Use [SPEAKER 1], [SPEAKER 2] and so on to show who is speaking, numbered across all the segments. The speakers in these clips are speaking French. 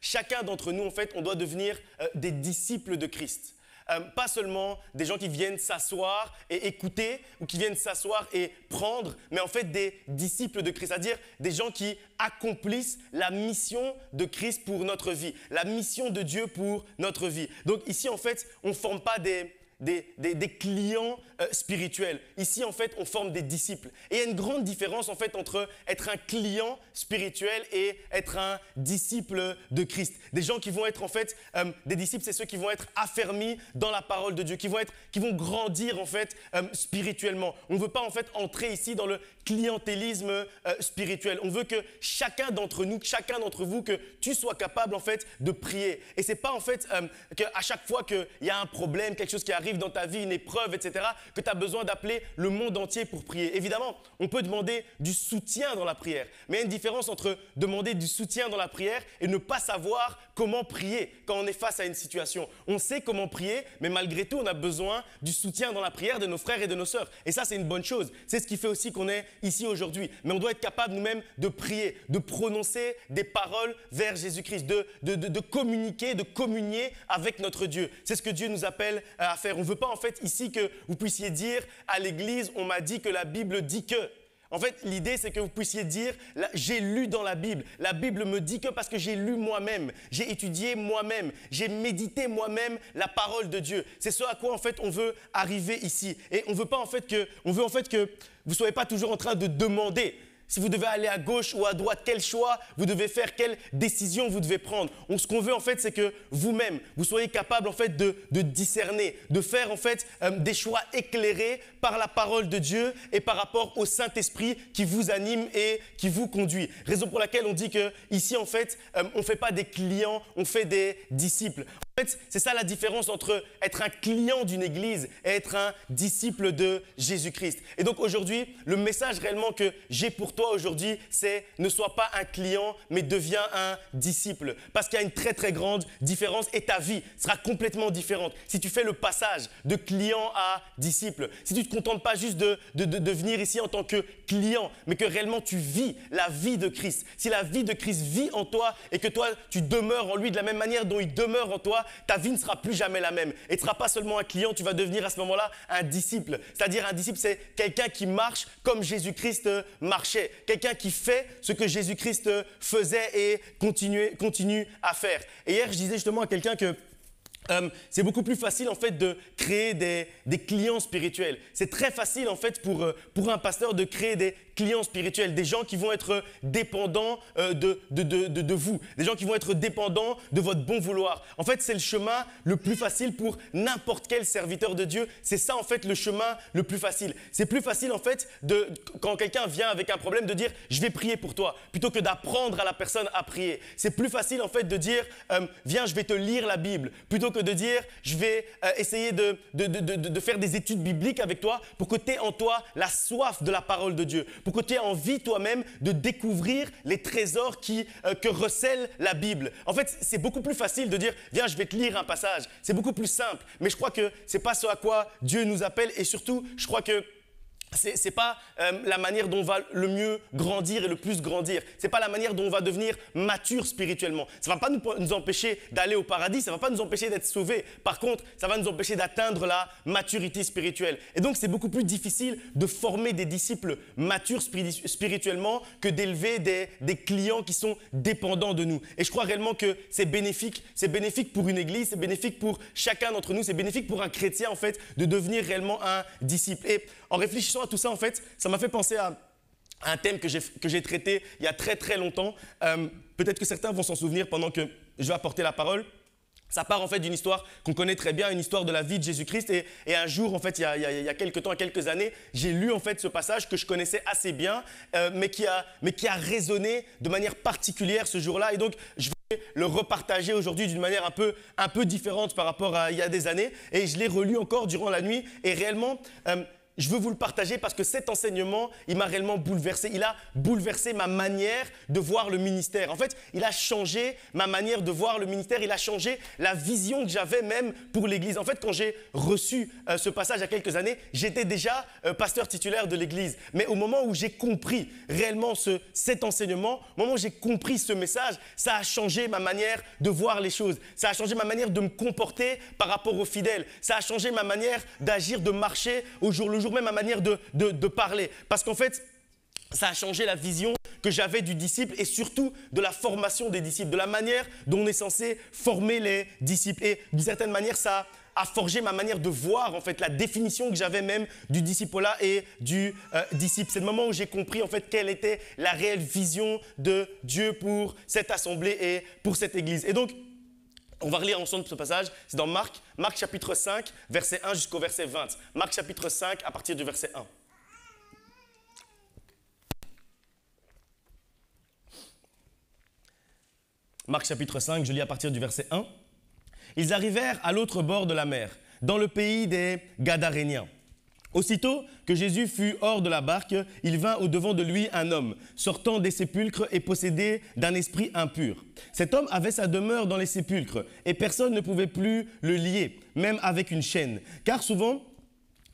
[SPEAKER 1] chacun d'entre nous, en fait, on doit devenir des disciples de Christ. Pas seulement des gens qui viennent s'asseoir et écouter ou qui viennent s'asseoir et prendre, mais en fait des disciples de Christ, c'est-à-dire des gens qui accomplissent la mission de Christ pour notre vie, la mission de Dieu pour notre vie. Donc ici, en fait, on ne forme pas des clients spirituels. Ici, en fait, on forme des disciples. Et il y a une grande différence, en fait, entre être un client spirituel et être un disciple de Christ. Des gens qui vont être, en fait, des disciples, c'est ceux qui vont être affermis dans la parole de Dieu, qui vont grandir, en fait, spirituellement. On ne veut pas, en fait, entrer ici dans le clientélisme spirituel. On veut que chacun d'entre nous, chacun d'entre vous, que tu sois capable, en fait, de prier. Et c'est pas, en fait, qu'à chaque fois qu'il y a un problème, quelque chose qui arrive dans ta vie, une épreuve, etc., que tu as besoin d'appeler le monde entier pour prier. Évidemment, on peut demander du soutien dans la prière, mais il y a une différence entre demander du soutien dans la prière et ne pas savoir comment prier quand on est face à une situation. On sait comment prier, mais malgré tout, on a besoin du soutien dans la prière de nos frères et de nos sœurs. Et ça, c'est une bonne chose. C'est ce qui fait aussi qu'on est ici aujourd'hui. Mais on doit être capable nous-mêmes de prier, de prononcer des paroles vers Jésus-Christ, de communiquer, de communier avec notre Dieu. C'est ce que Dieu nous appelle à faire. On ne veut pas en fait ici que vous puissiez dire à l'église, on m'a dit que la Bible dit que. En fait, l'idée, c'est que vous puissiez dire, j'ai lu dans la Bible me dit que parce que j'ai lu moi-même, j'ai étudié moi-même, j'ai médité moi-même la parole de Dieu. C'est ce à quoi en fait on veut arriver ici. Et on veut en fait que vous ne soyez pas toujours en train de demander. Si vous devez aller à gauche ou à droite, quel choix vous devez faire, quelle décision vous devez prendre. Ce qu'on veut en fait, c'est que vous-même, vous soyez capable en fait de discerner, de faire en fait des choix éclairés par la parole de Dieu et par rapport au Saint-Esprit qui vous anime et qui vous conduit. Raison pour laquelle on dit que ici en fait, on ne fait pas des clients, on fait des disciples. En fait, c'est ça la différence entre être un client d'une église et être un disciple de Jésus-Christ. Et donc aujourd'hui, le message réellement que j'ai pour toi aujourd'hui, c'est ne sois pas un client, mais deviens un disciple. Parce qu'il y a une très très grande différence et ta vie sera complètement différente. Si tu fais le passage de client à disciple, si tu ne te contentes pas juste de venir ici en tant que client, mais que réellement tu vis la vie de Christ. Si la vie de Christ vit en toi et que toi tu demeures en lui de la même manière dont il demeure en toi, ta vie ne sera plus jamais la même. Et tu ne seras pas seulement un client, tu vas devenir à ce moment-là un disciple. C'est-à-dire un disciple, c'est quelqu'un qui marche comme Jésus-Christ marchait. Quelqu'un qui fait ce que Jésus-Christ faisait et continue à faire. Et hier, je disais justement à quelqu'un que c'est beaucoup plus facile en fait de créer des clients spirituels. C'est très facile en fait pour un pasteur de créer des clients spirituels, des gens qui vont être dépendants de vous, des gens qui vont être dépendants de votre bon vouloir. En fait, c'est le chemin le plus facile pour n'importe quel serviteur de Dieu. C'est ça en fait le chemin le plus facile. C'est plus facile en fait quand quelqu'un vient avec un problème de dire « je vais prier pour toi » plutôt que d'apprendre à la personne à prier. C'est plus facile en fait de dire « viens, je vais te lire la Bible » plutôt que de dire « je vais essayer de faire des études bibliques avec toi pour que tu aies en toi la soif de la parole de Dieu, pour que tu aies envie toi-même de découvrir les trésors que recèle la Bible. » En fait, c'est beaucoup plus facile de dire « viens, je vais te lire un passage ». C'est beaucoup plus simple, mais je crois que ce n'est pas ce à quoi Dieu nous appelle et surtout, je crois que ce n'est pas la manière dont on va le mieux grandir et le plus grandir. Ce n'est pas la manière dont on va devenir mature spirituellement. Ça ne va pas nous empêcher d'aller au paradis, ça ne va pas nous empêcher d'être sauvés. Par contre, ça va nous empêcher d'atteindre la maturité spirituelle. Et donc, c'est beaucoup plus difficile de former des disciples matures spirituellement que d'élever des clients qui sont dépendants de nous. Et je crois réellement que c'est bénéfique pour une église, c'est bénéfique pour chacun d'entre nous, c'est bénéfique pour un chrétien en fait de devenir réellement un disciple. Et en réfléchissant à tout ça, en fait, ça m'a fait penser à un thème que j'ai traité il y a très très longtemps. Peut-être que certains vont s'en souvenir pendant que je vais apporter la parole. Ça part en fait d'une histoire qu'on connaît très bien, une histoire de la vie de Jésus-Christ. Et un jour, en fait, il y a quelques temps, quelques années, j'ai lu en fait ce passage que je connaissais assez bien, mais qui a résonné de manière particulière ce jour-là. Et donc, je vais le repartager aujourd'hui d'une manière un peu différente par rapport à il y a des années. Et je l'ai relu encore durant la nuit. Et réellement, je veux vous le partager parce que cet enseignement, il m'a réellement bouleversé. Il a bouleversé ma manière de voir le ministère. En fait, il a changé ma manière de voir le ministère. Il a changé la vision que j'avais même pour l'Église. En fait, quand j'ai reçu ce passage il y a quelques années, j'étais déjà pasteur titulaire de l'Église. Mais au moment où j'ai compris réellement cet enseignement, au moment où j'ai compris ce message, ça a changé ma manière de voir les choses. Ça a changé ma manière de me comporter par rapport aux fidèles. Ça a changé ma manière d'agir, de marcher au jour le jour, même ma manière de parler. Parce qu'en fait, ça a changé la vision que j'avais du disciple et surtout de la formation des disciples, de la manière dont on est censé former les disciples. Et d'une certaine manière, ça a forgé ma manière de voir en fait la définition que j'avais même du disciple-là et du disciple. C'est le moment où j'ai compris en fait quelle était la réelle vision de Dieu pour cette assemblée et pour cette église. Et donc, on va relire ensemble ce passage, c'est dans Marc chapitre 5, verset 1 jusqu'au verset 20. Marc chapitre 5 à partir du verset 1. Marc chapitre 5, je lis à partir du verset 1. Ils arrivèrent à l'autre bord de la mer, dans le pays des Gadaréniens. Aussitôt que Jésus fut hors de la barque, il vint au-devant de lui un homme, sortant des sépulcres et possédé d'un esprit impur. Cet homme avait sa demeure dans les sépulcres, et personne ne pouvait plus le lier, même avec une chaîne, car souvent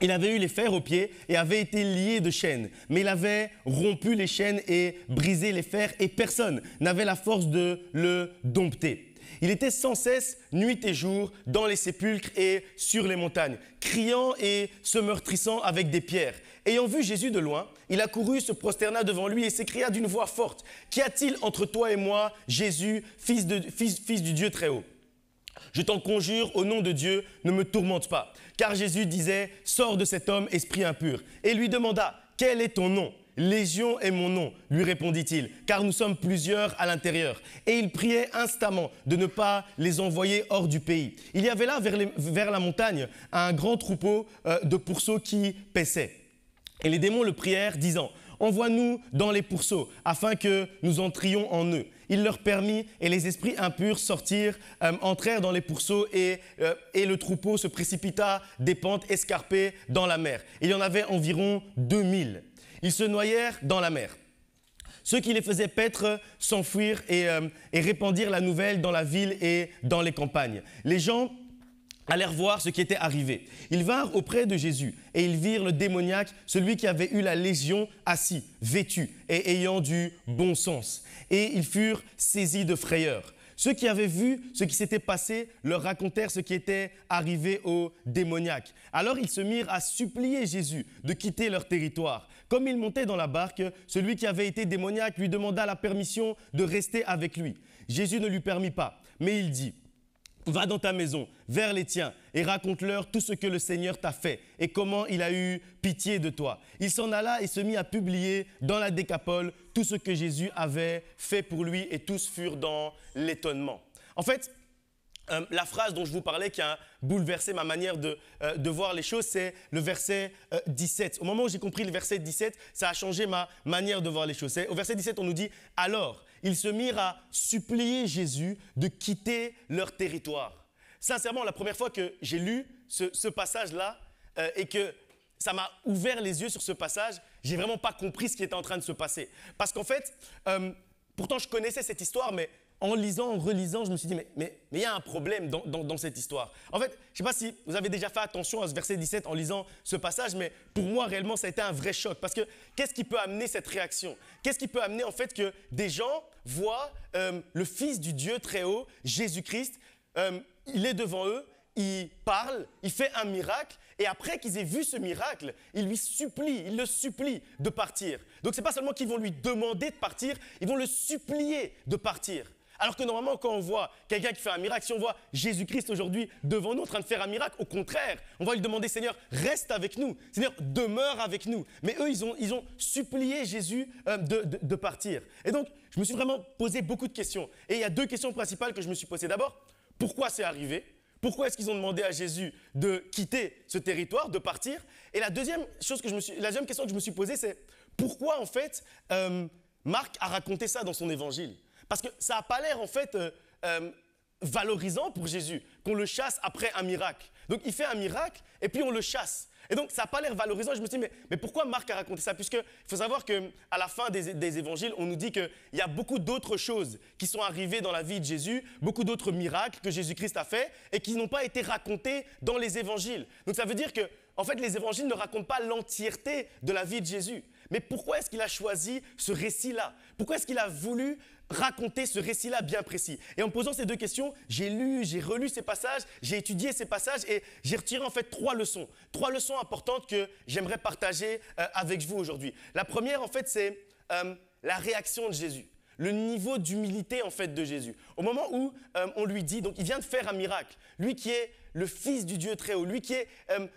[SPEAKER 1] il avait eu les fers aux pieds et avait été lié de chaînes, mais il avait rompu les chaînes et brisé les fers, et personne n'avait la force de le dompter. Il était sans cesse, nuit et jour, dans les sépulcres et sur les montagnes, criant et se meurtrissant avec des pierres. Ayant vu Jésus de loin, il accourut, se prosterna devant lui et s'écria d'une voix forte, « Qu'y a-t-il entre toi et moi, Jésus, fils du Dieu très haut ? Je t'en conjure, au nom de Dieu, ne me tourmente pas. » Car Jésus disait, « Sors de cet homme, esprit impur. » Et lui demanda, « Quel est ton nom ? » « Légion est mon nom, lui répondit-il, car nous sommes plusieurs à l'intérieur. Et il priait instamment de ne pas les envoyer hors du pays. Il y avait là, vers la montagne, un grand troupeau de pourceaux qui paissaient. Et les démons le prièrent, disant, « Envoie-nous dans les pourceaux, afin que nous entrions en eux. » Il leur permit, et les esprits impurs entrèrent dans les pourceaux, et le troupeau se précipita des pentes escarpées dans la mer. Il y en avait environ 2000. Ils se noyèrent dans la mer. Ceux qui les faisaient paître s'enfuirent et répandirent la nouvelle dans la ville et dans les campagnes. Les gens allèrent voir ce qui était arrivé. Ils vinrent auprès de Jésus et ils virent le démoniaque, celui qui avait eu la légion, assis, vêtu et ayant du bon sens. Et ils furent saisis de frayeur. Ceux qui avaient vu ce qui s'était passé leur racontèrent ce qui était arrivé au démoniaque. Alors ils se mirent à supplier Jésus de quitter leur territoire. Comme il montait dans la barque, celui qui avait été démoniaque lui demanda la permission de rester avec lui. Jésus ne lui permit pas, mais il dit, « Va dans ta maison, vers les tiens, et raconte-leur tout ce que le Seigneur t'a fait et comment il a eu pitié de toi. » Il s'en alla et se mit à publier dans la Décapole tout ce que Jésus avait fait pour lui, et tous furent dans l'étonnement. En fait, la phrase dont je vous parlais qui a bouleversé ma manière de voir les choses, c'est le verset 17. Au moment où j'ai compris le verset 17, ça a changé ma manière de voir les choses. Au verset 17, on nous dit « Alors, ils se mirent à supplier Jésus de quitter leur territoire. » Sincèrement, la première fois que j'ai lu ce passage-là et que ça m'a ouvert les yeux sur ce passage, j'ai vraiment pas compris ce qui était en train de se passer. Parce qu'en fait, pourtant je connaissais cette histoire, mais en lisant, en relisant, je me suis dit, mais il y a un problème dans cette histoire. En fait, je ne sais pas si vous avez déjà fait attention à ce verset 17 en lisant ce passage, mais pour moi, réellement, ça a été un vrai choc. Parce que qu'est-ce qui peut amener cette réaction? Qu'est-ce qui peut amener en fait que des gens voient le Fils du Dieu très haut, Jésus-Christ, il est devant eux, il parle, il fait un miracle, et après qu'ils aient vu ce miracle, il le supplie de partir. Donc ce n'est pas seulement qu'ils vont lui demander de partir, ils vont le supplier de partir. Alors que normalement, quand on voit quelqu'un qui fait un miracle, si on voit Jésus-Christ aujourd'hui devant nous en train de faire un miracle, au contraire, on va lui demander, Seigneur, reste avec nous, Seigneur, demeure avec nous. Mais eux, ils ont supplié Jésus de partir. Et donc, je me suis vraiment posé beaucoup de questions. Et il y a deux questions principales que je me suis posées. D'abord, pourquoi c'est arrivé ? Pourquoi est-ce qu'ils ont demandé à Jésus de quitter ce territoire, de partir ? Et la deuxième question que je me suis posée, c'est pourquoi en fait Marc a raconté ça dans son évangile ? Parce que ça n'a pas l'air en fait valorisant pour Jésus qu'on le chasse après un miracle. Donc il fait un miracle et puis on le chasse. Et donc ça n'a pas l'air valorisant. Je me suis dit, mais pourquoi Marc a raconté ça? Puisqu'il faut savoir qu'à la fin des évangiles, on nous dit qu'il y a beaucoup d'autres choses qui sont arrivées dans la vie de Jésus, beaucoup d'autres miracles que Jésus-Christ a fait et qui n'ont pas été racontés dans les évangiles. Donc ça veut dire que en fait, les évangiles ne racontent pas l'entièreté de la vie de Jésus. Mais pourquoi est-ce qu'il a choisi ce récit-là? Pourquoi est-ce qu'il a voulu raconter ce récit-là bien précis? Et en me posant ces deux questions, j'ai lu, j'ai relu ces passages, j'ai étudié ces passages et j'ai retiré en fait trois leçons importantes que j'aimerais partager avec vous aujourd'hui. La première, en fait, c'est la réaction de Jésus. Le niveau d'humilité en fait de Jésus. Au moment où on lui dit, donc il vient de faire un miracle, lui qui est le Fils du Dieu très haut, lui qui est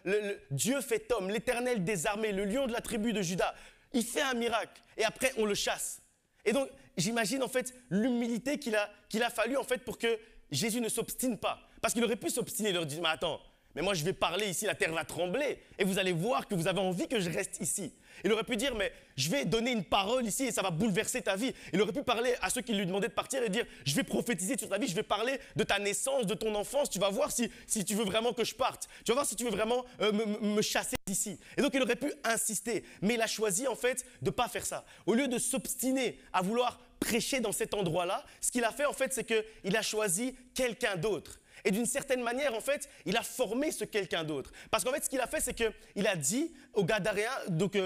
[SPEAKER 1] le Dieu fait homme, l'Éternel des armées, le lion de la tribu de Juda, il fait un miracle et après on le chasse. Et donc j'imagine en fait l'humilité qu'il a fallu en fait pour que Jésus ne s'obstine pas. Parce qu'il aurait pu s'obstiner, il leur dit, mais attends, mais moi je vais parler ici, la terre va trembler et vous allez voir que vous avez envie que je reste ici. Il aurait pu dire, mais je vais donner une parole ici et ça va bouleverser ta vie. Il aurait pu parler à ceux qui lui demandaient de partir et dire, je vais prophétiser sur ta vie, je vais parler de ta naissance, de ton enfance, tu vas voir si tu veux vraiment que je parte. Tu vas voir si tu veux vraiment me chasser d'ici. Et donc il aurait pu insister, mais il a choisi en fait de ne pas faire ça. Au lieu de s'obstiner à vouloir prêcher dans cet endroit-là, ce qu'il a fait en fait, c'est qu'il a choisi quelqu'un d'autre. Et d'une certaine manière, en fait, il a formé ce quelqu'un d'autre. Parce qu'en fait, ce qu'il a fait, c'est qu'il a dit au Gadaréen, donc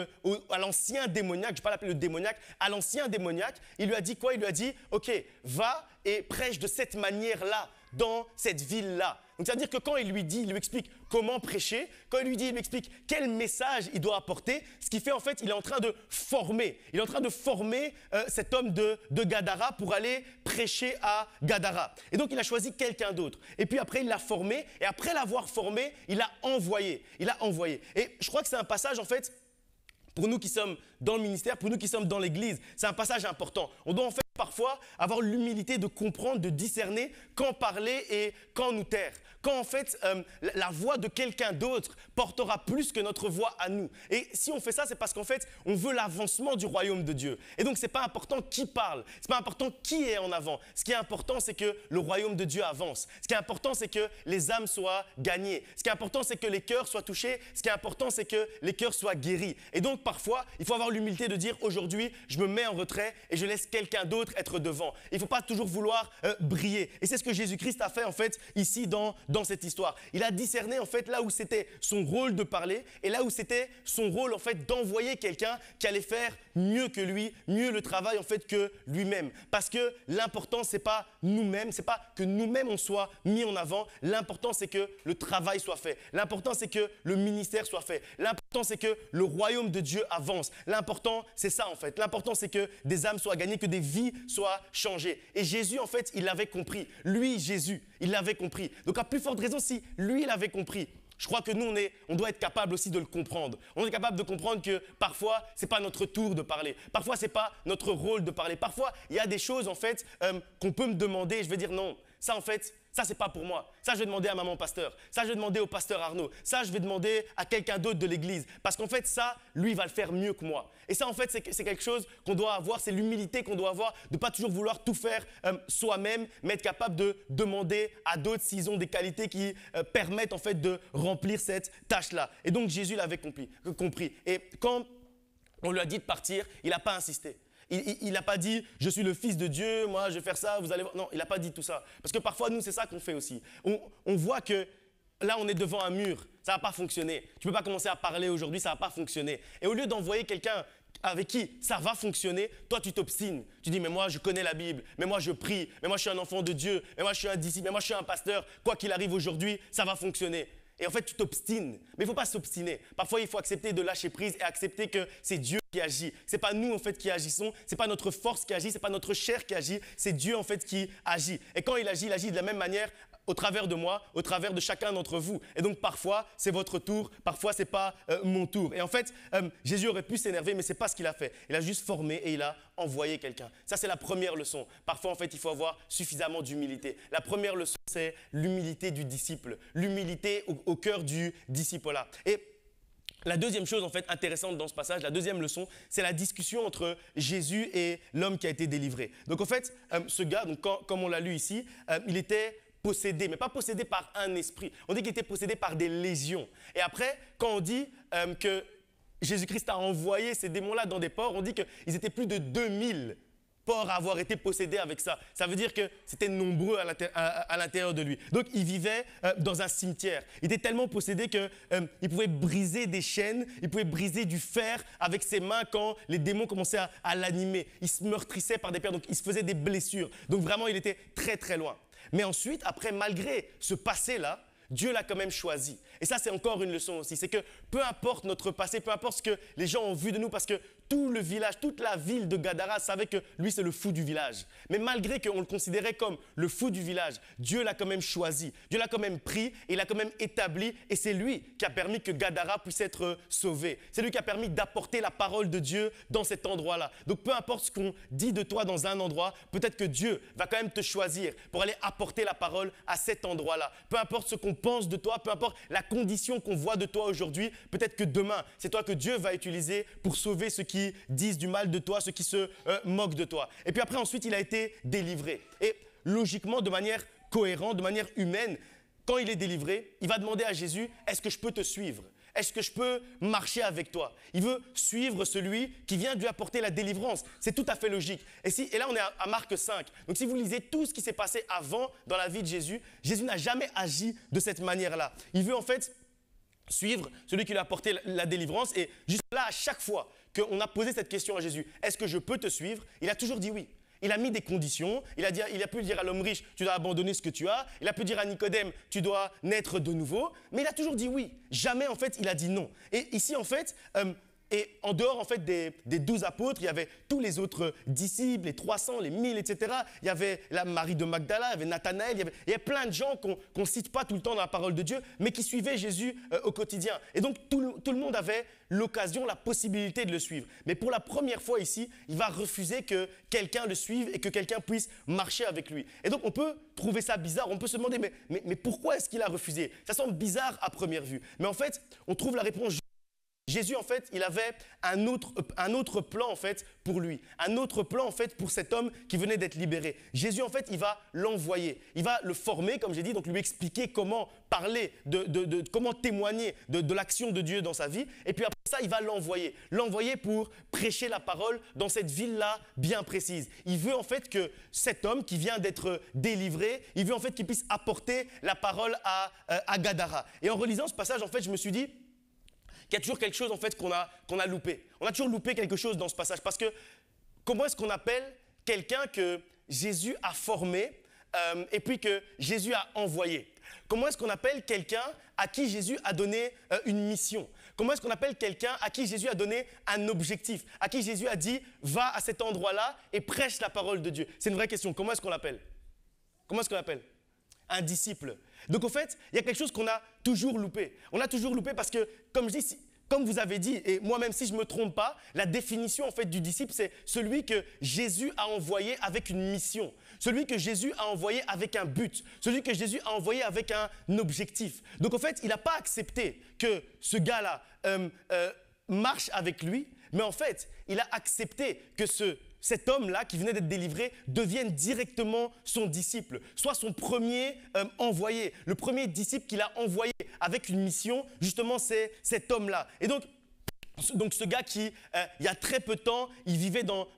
[SPEAKER 1] à l'ancien démoniaque, je ne vais pas l'appeler le démoniaque, à l'ancien démoniaque, il lui a dit quoi? Il lui a dit, ok, va et prêche de cette manière-là, dans cette ville-là. Donc, ça veut dire que quand il lui explique comment prêcher, quand il lui explique quel message il doit apporter, ce qu'il fait en fait, il est en train de former. Il est en train de former cet homme de Gadara pour aller prêcher à Gadara. Et donc, il a choisi quelqu'un d'autre. Et puis après, il l'a formé. Et après l'avoir formé, il l'a envoyé. Et je crois que c'est un passage en fait, pour nous qui sommes dans le ministère, pour nous qui sommes dans l'église, c'est un passage important. On doit en fait parfois avoir l'humilité de comprendre, de discerner quand parler et quand nous taire. Quand en fait la voix de quelqu'un d'autre portera plus que notre voix à nous. Et si on fait ça, c'est parce qu'en fait on veut l'avancement du royaume de Dieu. Et donc c'est pas important qui parle, c'est pas important qui est en avant. Ce qui est important, c'est que le royaume de Dieu avance. Ce qui est important, c'est que les âmes soient gagnées. Ce qui est important, c'est que les cœurs soient touchés. Ce qui est important, c'est que les cœurs soient guéris. Et donc parfois, il faut avoir l'humilité de dire aujourd'hui, je me mets en retrait et je laisse quelqu'un d'autre être devant. Il ne faut pas toujours vouloir briller. Et c'est ce que Jésus-Christ a fait en fait ici dans cette histoire. Il a discerné en fait là où c'était son rôle de parler et là où c'était son rôle en fait d'envoyer quelqu'un qui allait faire mieux que lui, mieux le travail en fait que lui-même. Parce que l'important c'est pas nous-mêmes, c'est pas que nous-mêmes on soit mis en avant. L'important c'est que le travail soit fait. L'important c'est que le ministère soit fait. L'important c'est que le royaume de Dieu avance. L'important c'est ça en fait. L'important c'est que des âmes soient gagnées, que des vies soient changées. Et Jésus en fait il l'avait compris. Lui Jésus il l'avait compris. Donc à plus forte raison si lui il avait compris. Je crois que nous, on doit être capable aussi de le comprendre. On est capable de comprendre que parfois, ce n'est pas notre tour de parler. Parfois, ce n'est pas notre rôle de parler. Parfois, il y a des choses en fait qu'on peut me demander et je vais dire non. Ça, en fait, ça, c'est pas pour moi. Ça, je vais demander à maman pasteur. Ça, je vais demander au pasteur Arnaud. Ça, je vais demander à quelqu'un d'autre de l'église. Parce qu'en fait, ça, lui, il va le faire mieux que moi. Et ça, en fait, c'est quelque chose qu'on doit avoir. C'est l'humilité qu'on doit avoir de ne pas toujours vouloir tout faire soi-même, mais être capable de demander à d'autres s'ils ont des qualités qui permettent, en fait, de remplir cette tâche-là. Et donc, Jésus l'avait compris. Et quand on lui a dit de partir, il n'a pas insisté. Il n'a pas dit « je suis le fils de Dieu, moi je vais faire ça, vous allez voir ». Non, il n'a pas dit tout ça. Parce que parfois, nous, c'est ça qu'on fait aussi. On voit que là, on est devant un mur, ça ne va pas fonctionner. Tu ne peux pas commencer à parler aujourd'hui, ça ne va pas fonctionner. Et au lieu d'envoyer quelqu'un avec qui ça va fonctionner, toi, tu t'obstines. Tu dis « mais moi, je connais la Bible, mais moi, je prie, mais moi, je suis un enfant de Dieu, mais moi, je suis un disciple, mais moi, je suis un pasteur. Quoi qu'il arrive aujourd'hui, ça va fonctionner ». Et en fait, tu t'obstines. Mais il ne faut pas s'obstiner. Parfois, il faut accepter de lâcher prise et accepter que c'est Dieu qui agit. Ce n'est pas nous, en fait, qui agissons. Ce n'est pas notre force qui agit. Ce n'est pas notre chair qui agit. C'est Dieu, en fait, qui agit. Et quand il agit de la même manière au travers de moi, au travers de chacun d'entre vous. Et donc, parfois, c'est votre tour. Parfois, ce n'est pas mon tour. Et en fait, Jésus aurait pu s'énerver, mais ce n'est pas ce qu'il a fait. Il a juste formé et il a envoyé quelqu'un. Ça, c'est la première leçon. Parfois, en fait, il faut avoir suffisamment d'humilité. La première leçon, c'est l'humilité du disciple. L'humilité au cœur du disciple-là. Et La deuxième chose en fait intéressante dans ce passage, la deuxième leçon, c'est la discussion entre Jésus et l'homme qui a été délivré. Donc en fait, ce gars, donc, comme on l'a lu ici, il était possédé, mais pas possédé par un esprit. On dit qu'il était possédé par des légions. Et après, quand on dit que Jésus-Christ a envoyé ces démons-là dans des porcs, on dit qu'ils étaient plus de 2000 porcs à avoir été possédés avec ça. Ça veut dire que c'était nombreux à l'intérieur de lui. Donc, il vivait dans un cimetière. Il était tellement possédé qu'il pouvait briser des chaînes, il pouvait briser du fer avec ses mains quand les démons commençaient à l'animer. Il se meurtrissait par des pierres, donc il se faisait des blessures. Donc, vraiment, il était très, très loin. Mais ensuite, après, malgré ce passé-là, Dieu l'a quand même choisi. Et ça, c'est encore une leçon aussi. C'est que peu importe notre passé, peu importe ce que les gens ont vu de nous, parce que tout le village, toute la ville de Gadara savait que lui, c'est le fou du village. Mais malgré qu'on le considérait comme le fou du village, Dieu l'a quand même choisi. Dieu l'a quand même pris et il l'a quand même établi. Et c'est lui qui a permis que Gadara puisse être sauvé. C'est lui qui a permis d'apporter la parole de Dieu dans cet endroit-là. Donc peu importe ce qu'on dit de toi dans un endroit, peut-être que Dieu va quand même te choisir pour aller apporter la parole à cet endroit-là. Peu importe ce qu'on pense de toi, peu importe la condition qu'on voit de toi aujourd'hui, peut-être que demain, c'est toi que Dieu va utiliser pour sauver ceux qui disent du mal de toi, ceux qui se moquent de toi. Et puis après, ensuite, il a été délivré. Et logiquement, de manière cohérente, de manière humaine, quand il est délivré, il va demander à Jésus, est-ce que je peux te suivre ? Est-ce que je peux marcher avec toi ? Il veut suivre celui qui vient lui apporter la délivrance. C'est tout à fait logique. Et là, on est à Marc 5. Donc, si vous lisez tout ce qui s'est passé avant dans la vie de Jésus, Jésus n'a jamais agi de cette manière-là. Il veut en fait suivre celui qui lui a apporté la délivrance. Et juste là, à chaque fois qu'on a posé cette question à Jésus, est-ce que je peux te suivre ? Il a toujours dit oui. Il a mis des conditions. Il a pu dire à l'homme riche, tu dois abandonner ce que tu as. Il a pu dire à Nicodème, tu dois naître de nouveau. Mais il a toujours dit oui. Jamais, en fait, il a dit non. Et ici, en fait, et en dehors en fait, des 12 apôtres, il y avait tous les autres disciples, les 300, les 1000, etc. Il y avait la Marie de Magdala, il y avait Nathanaël, il y avait plein de gens qu'on ne cite pas tout le temps dans la parole de Dieu, mais qui suivaient Jésus au quotidien. Et donc, tout le monde avait l'occasion, la possibilité de le suivre. Mais pour la première fois ici, il va refuser que quelqu'un le suive et que quelqu'un puisse marcher avec lui. Et donc, on peut trouver ça bizarre, on peut se demander, mais pourquoi est-ce qu'il a refusé ? Ça semble bizarre à première vue. Mais en fait, on trouve la réponse. Jésus, en fait, il avait un autre plan, en fait, pour lui. Un autre plan, en fait, pour cet homme qui venait d'être libéré. Jésus, en fait, il va l'envoyer. Il va le former, comme j'ai dit, donc lui expliquer comment parler, comment témoigner de l'action de Dieu dans sa vie. Et puis après ça, il va l'envoyer. L'envoyer pour prêcher la parole dans cette ville-là bien précise. Il veut, en fait, que cet homme qui vient d'être délivré, il veut, en fait, qu'il puisse apporter la parole à Gadara. Et en relisant ce passage, en fait, je me suis dit, il y a toujours quelque chose en fait qu'on a loupé. On a toujours loupé quelque chose dans ce passage parce que comment est-ce qu'on appelle quelqu'un que Jésus a formé et puis que Jésus a envoyé ? Comment est-ce qu'on appelle quelqu'un à qui Jésus a donné une mission ? Comment est-ce qu'on appelle quelqu'un à qui Jésus a donné un objectif ? À qui Jésus a dit « va à cet endroit-là et prêche la parole de Dieu ». C'est une vraie question. Comment est-ce qu'on l'appelle ? Comment est-ce qu'on l'appelle ? Un disciple. Donc, en fait, il y a quelque chose qu'on a toujours loupé. On a toujours loupé parce que, comme je dis, comme vous avez dit, et moi-même si je ne me trompe pas, la définition en fait du disciple, c'est celui que Jésus a envoyé avec une mission. Celui que Jésus a envoyé avec un but. Celui que Jésus a envoyé avec un objectif. Donc, en fait, il n'a pas accepté que ce gars-là marche avec lui, mais en fait, il a accepté que cet homme-là qui venait d'être délivré devienne directement son disciple, soit son premier envoyé, le premier disciple qu'il a envoyé avec une mission, justement c'est cet homme-là. Et donc ce gars qui, il y a très peu de temps, il vivait dans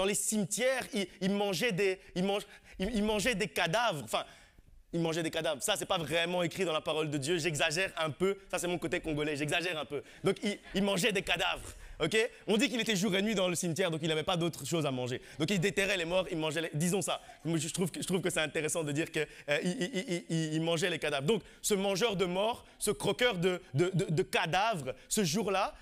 [SPEAKER 1] les cimetières, il mangeait des cadavres, enfin, il mangeait des cadavres. Ça, ce n'est pas vraiment écrit dans la parole de Dieu, j'exagère un peu, ça c'est mon côté congolais, j'exagère un peu. Donc il mangeait des cadavres. Okay? On dit qu'il était jour et nuit dans le cimetière, donc il n'avait pas d'autre chose à manger. Donc il déterrait les morts, il mangeait disons ça. Je trouve que c'est intéressant de dire qu'il mangeait les cadavres. Donc ce mangeur de morts, ce croqueur de cadavres, ce jour-là,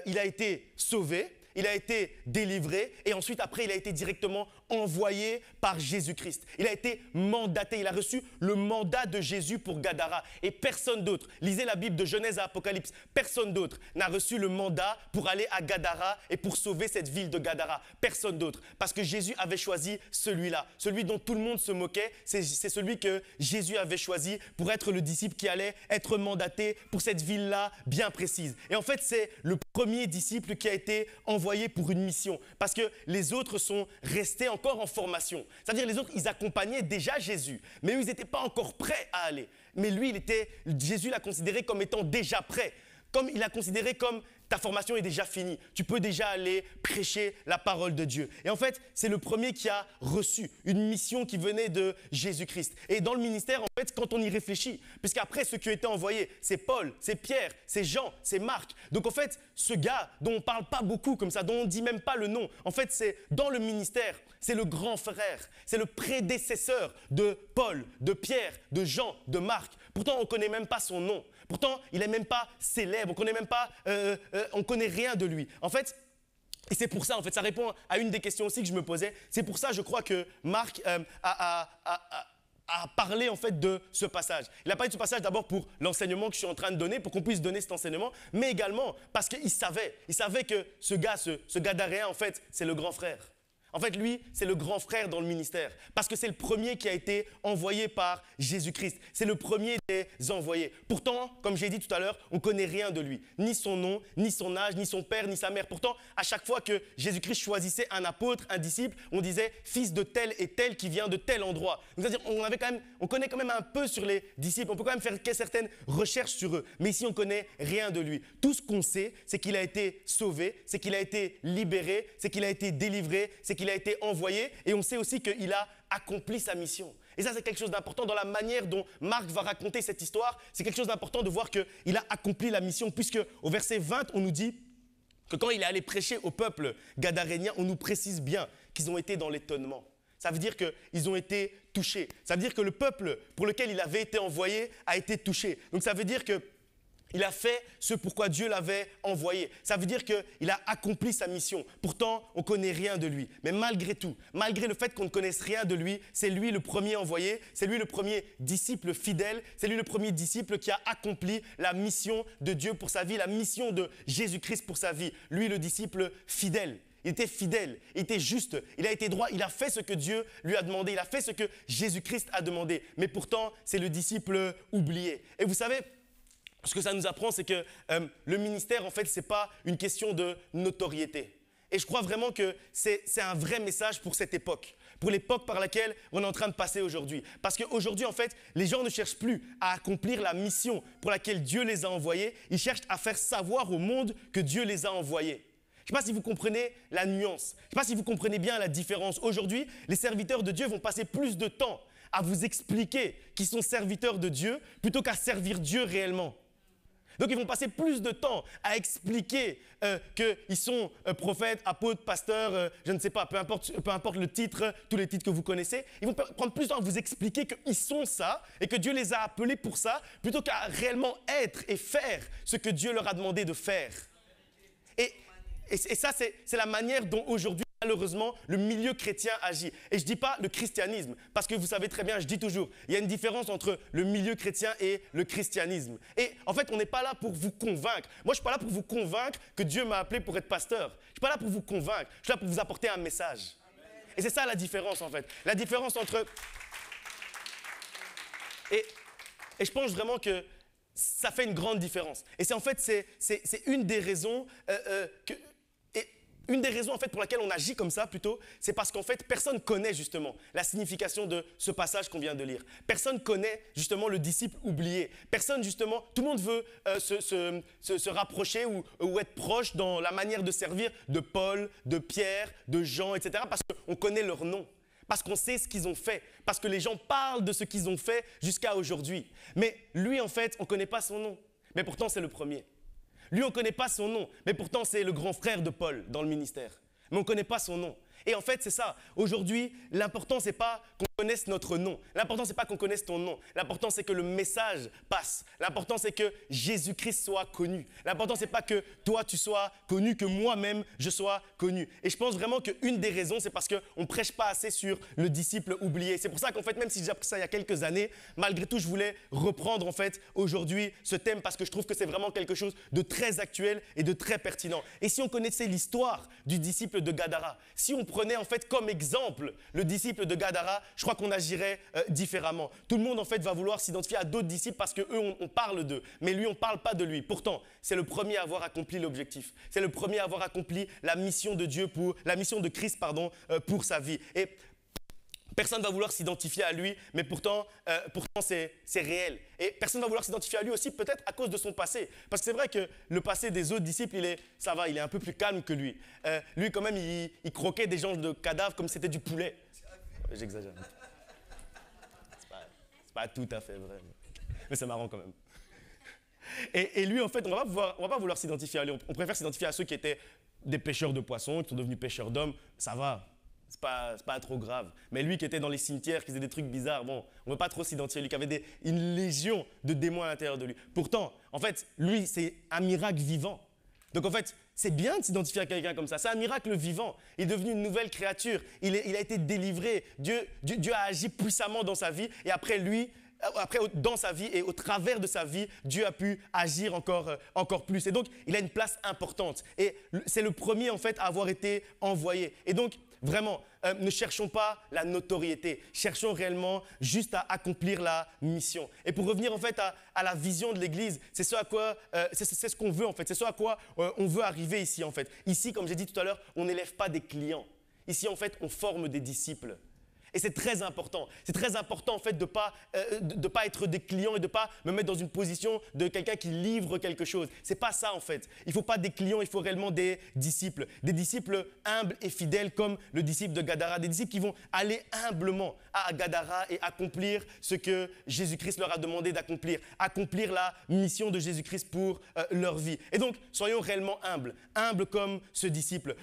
[SPEAKER 1] il a été sauvé, il a été délivré et ensuite après il a été directement envoyé par Jésus-Christ. Il a été mandaté, il a reçu le mandat de Jésus pour Gadara. Et personne d'autre, lisez la Bible de Genèse à Apocalypse, personne d'autre n'a reçu le mandat pour aller à Gadara et pour sauver cette ville de Gadara. Personne d'autre. Parce que Jésus avait choisi celui-là, celui dont tout le monde se moquait, c'est celui que Jésus avait choisi pour être le disciple qui allait être mandaté pour cette ville-là bien précise. Et en fait, c'est le premier disciple qui a été envoyé pour une mission. Parce que les autres sont restés encore en formation. C'est-à-dire les autres, ils accompagnaient déjà Jésus, mais eux, ils n'étaient pas encore prêts à aller. Mais lui, Jésus l'a considéré comme étant déjà prêt. Comme il l'a considéré comme ta formation est déjà finie. Tu peux déjà aller prêcher la parole de Dieu. Et en fait, c'est le premier qui a reçu une mission qui venait de Jésus-Christ. Et dans le ministère, en fait, quand on y réfléchit, puisqu'après, ceux qui ont été envoyés, c'est Paul, c'est Pierre, c'est Jean, c'est Marc. Donc en fait, ce gars dont on ne parle pas beaucoup comme ça, dont on ne dit même pas le nom, en fait, c'est dans le ministère, c'est le grand frère, c'est le prédécesseur de Paul, de Pierre, de Jean, de Marc. Pourtant, on ne connaît même pas son nom. Pourtant, il n'est même pas célèbre, on ne connaît rien de lui. En fait, et c'est pour ça, en fait, ça répond à une des questions aussi que je me posais. C'est pour ça, je crois que Marc a parlé en fait de ce passage. Il a parlé de ce passage d'abord pour l'enseignement que je suis en train de donner, pour qu'on puisse donner cet enseignement, mais également parce qu'il savait que ce Gadaréen, en fait, c'est le grand frère. En fait, lui, c'est le grand frère dans le ministère parce que c'est le premier qui a été envoyé par Jésus-Christ. C'est le premier des envoyés. Pourtant, comme j'ai dit tout à l'heure, on ne connaît rien de lui. Ni son nom, ni son âge, ni son père, ni sa mère. Pourtant, à chaque fois que Jésus-Christ choisissait un apôtre, un disciple, on disait « fils de tel et tel qui vient de tel endroit ». C'est-à-dire on connaît quand même un peu sur les disciples. On peut quand même faire certaines recherches sur eux. Mais ici, on ne connaît rien de lui. Tout ce qu'on sait, c'est qu'il a été sauvé, c'est qu'il a été libéré, c'est qu'il a été délivré, c'est qu'il a été envoyé, et on sait aussi qu'il a accompli sa mission. Et ça, c'est quelque chose d'important dans la manière dont Marc va raconter cette histoire. C'est quelque chose d'important de voir qu'il a accompli la mission, puisque au verset 20, on nous dit que quand il est allé prêcher au peuple gadarénien, on nous précise bien qu'ils ont été dans l'étonnement. Ça veut dire qu'ils ont été touchés. Ça veut dire que le peuple pour lequel il avait été envoyé a été touché. Donc ça veut dire que il a fait ce pourquoi Dieu l'avait envoyé. Ça veut dire qu'il a accompli sa mission. Pourtant, on ne connaît rien de lui. Mais malgré tout, malgré le fait qu'on ne connaisse rien de lui, c'est lui le premier envoyé, c'est lui le premier disciple fidèle, c'est lui le premier disciple qui a accompli la mission de Dieu pour sa vie, la mission de Jésus-Christ pour sa vie. Lui, le disciple fidèle. Il était fidèle, il était juste, il a été droit, il a fait ce que Dieu lui a demandé, il a fait ce que Jésus-Christ a demandé. Mais pourtant, c'est le disciple oublié. Et vous savez, ce que ça nous apprend, c'est que le ministère, en fait, ce n'est pas une question de notoriété. Et je crois vraiment que c'est un vrai message pour cette époque, pour l'époque par laquelle on est en train de passer aujourd'hui. Parce qu'aujourd'hui, en fait, les gens ne cherchent plus à accomplir la mission pour laquelle Dieu les a envoyés, ils cherchent à faire savoir au monde que Dieu les a envoyés. Je ne sais pas si vous comprenez la nuance, je ne sais pas si vous comprenez bien la différence. Aujourd'hui, les serviteurs de Dieu vont passer plus de temps à vous expliquer qu'ils sont serviteurs de Dieu plutôt qu'à servir Dieu réellement. Donc, ils vont passer plus de temps à expliquer qu'ils sont prophètes, apôtres, pasteurs, je ne sais pas, peu importe le titre, tous les titres que vous connaissez. Ils vont prendre plus de temps à vous expliquer qu'ils sont ça et que Dieu les a appelés pour ça, plutôt qu'à réellement être et faire ce que Dieu leur a demandé de faire. Et ça, c'est la manière dont aujourd'hui, malheureusement, le milieu chrétien agit. Et je ne dis pas le christianisme, parce que vous savez très bien, je dis toujours, il y a une différence entre le milieu chrétien et le christianisme. Et en fait, on n'est pas là pour vous convaincre. Moi, je ne suis pas là pour vous convaincre que Dieu m'a appelé pour être pasteur. Je ne suis pas là pour vous convaincre, je suis là pour vous apporter un message. Et c'est ça la différence, en fait. La différence entre... Et je pense vraiment que ça fait une grande différence. Et c'est en fait, c'est une des raisons Une des raisons en fait, pour laquelle on agit comme ça plutôt, c'est parce qu'en fait, personne ne connaît justement la signification de ce passage qu'on vient de lire. Personne ne connaît justement le disciple oublié. Personne justement, tout le monde veut se rapprocher ou être proche dans la manière de servir de Paul, de Pierre, de Jean, etc. Parce qu'on connaît leur nom, parce qu'on sait ce qu'ils ont fait, parce que les gens parlent de ce qu'ils ont fait jusqu'à aujourd'hui. Mais lui en fait, on ne connaît pas son nom, mais pourtant c'est le premier. Lui, on ne connaît pas son nom, mais pourtant, c'est le grand frère de Paul dans le ministère. Mais on ne connaît pas son nom. Et en fait, c'est ça. Aujourd'hui, l'important, ce n'est pas qu'on connaisse notre nom. L'important, ce n'est pas qu'on connaisse ton nom. L'important, c'est que le message passe. L'important, c'est que Jésus-Christ soit connu. L'important, ce n'est pas que toi, tu sois connu, que moi-même, je sois connu. Et je pense vraiment qu'une des raisons, c'est parce qu'on ne prêche pas assez sur le disciple oublié. C'est pour ça qu'en fait, même si j'ai appris ça il y a quelques années, malgré tout, je voulais reprendre en fait aujourd'hui ce thème parce que je trouve que c'est vraiment quelque chose de très actuel et de très pertinent. Et si on connaissait l'histoire du disciple de Gadara, si on prenait en fait comme exemple le disciple de Gadara, je crois qu'on agirait différemment. Tout le monde en fait va vouloir s'identifier à d'autres disciples parce qu'eux, on parle d'eux, mais lui, on ne parle pas de lui. Pourtant, c'est le premier à avoir accompli l'objectif. C'est le premier à avoir accompli la mission de Dieu la mission de Christ pour sa vie. Et personne ne va vouloir s'identifier à lui, mais pourtant c'est réel. Et personne ne va vouloir s'identifier à lui aussi, peut-être à cause de son passé. Parce que c'est vrai que le passé des autres disciples, il est un peu plus calme que lui. Lui, quand même, il croquait des gens de cadavres comme si c'était du poulet. J'exagère. C'est pas tout à fait vrai, mais c'est marrant quand même. Et lui, en fait, on va pas vouloir s'identifier à lui. On préfère s'identifier à ceux qui étaient des pêcheurs de poissons, qui sont devenus pêcheurs d'hommes. Ça va. C'est pas trop grave. Mais lui qui était dans les cimetières, qui faisait des trucs bizarres, bon, on ne veut pas trop s'identifier à lui, qui avait une légion de démons à l'intérieur de lui. Pourtant, en fait, lui, c'est un miracle vivant. Donc en fait, c'est bien de s'identifier à quelqu'un comme ça. C'est un miracle vivant. Il est devenu une nouvelle créature. Il a été délivré. Dieu a agi puissamment dans sa vie. Et après, dans sa vie et au travers de sa vie, Dieu a pu agir encore plus. Et donc, il a une place importante. Et c'est le premier, en fait, à avoir été envoyé. Et donc, vraiment, ne cherchons pas la notoriété. Cherchons réellement juste à accomplir la mission. Et pour revenir, en fait, à la vision de l'Église, c'est ce qu'on veut, en fait. C'est ce à quoi on veut arriver ici, en fait. Ici, comme j'ai dit tout à l'heure, on n'élève pas des clients. Ici, en fait, on forme des disciples. Et c'est très important. C'est très important en fait de pas être des clients et de pas me mettre dans une position de quelqu'un qui livre quelque chose. C'est pas ça en fait. Il faut pas des clients, il faut réellement des disciples. Des disciples humbles et fidèles comme le disciple de Gadara. Des disciples qui vont aller humblement à Gadara et accomplir ce que Jésus-Christ leur a demandé d'accomplir. Accomplir la mission de Jésus-Christ pour leur vie. Et donc, soyons réellement humbles. Humbles comme ce disciple.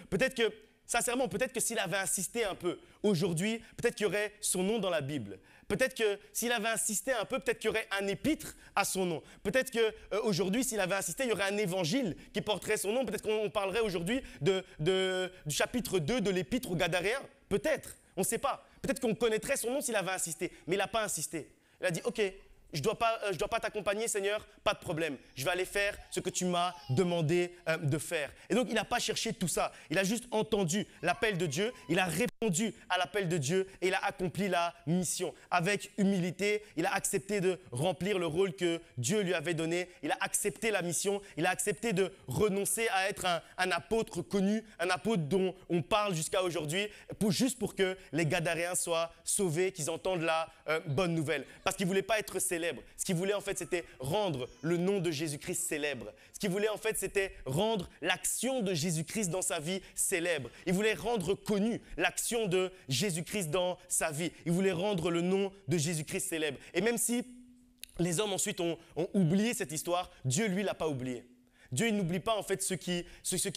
[SPEAKER 1] Sincèrement, peut-être que s'il avait insisté un peu aujourd'hui, peut-être qu'il y aurait son nom dans la Bible. Peut-être que s'il avait insisté un peu, peut-être qu'il y aurait un épître à son nom. Peut-être qu'aujourd'hui, s'il avait insisté, il y aurait un évangile qui porterait son nom. Peut-être qu'on parlerait aujourd'hui du chapitre 2 de l'épître aux Gadaréens. Peut-être, on ne sait pas. Peut-être qu'on connaîtrait son nom s'il avait insisté. Mais il n'a pas insisté. Il a dit, OK, je dois pas t'accompagner, Seigneur, pas de problème. Je vais aller faire ce que tu m'as demandé de faire. Et donc, il n'a pas cherché tout ça. Il a juste entendu l'appel de Dieu. Il a répondu à l'appel de Dieu et il a accompli la mission. Avec humilité, il a accepté de remplir le rôle que Dieu lui avait donné. Il a accepté la mission. Il a accepté de renoncer à être un apôtre connu, un apôtre dont on parle jusqu'à aujourd'hui, juste pour que les Gadaréens soient sauvés, qu'ils entendent la bonne nouvelle. Parce qu'il ne voulait pas être célèbre. Ce qu'il voulait en fait, c'était rendre le nom de Jésus-Christ célèbre. Ce qu'il voulait en fait, c'était rendre l'action de Jésus-Christ dans sa vie célèbre. Il voulait rendre connue l'action de Jésus-Christ dans sa vie. Il voulait rendre le nom de Jésus-Christ célèbre. Et même si les hommes ensuite ont oublié cette histoire, Dieu, lui, l'a pas oublié. Dieu, il n'oublie pas en fait ceux qui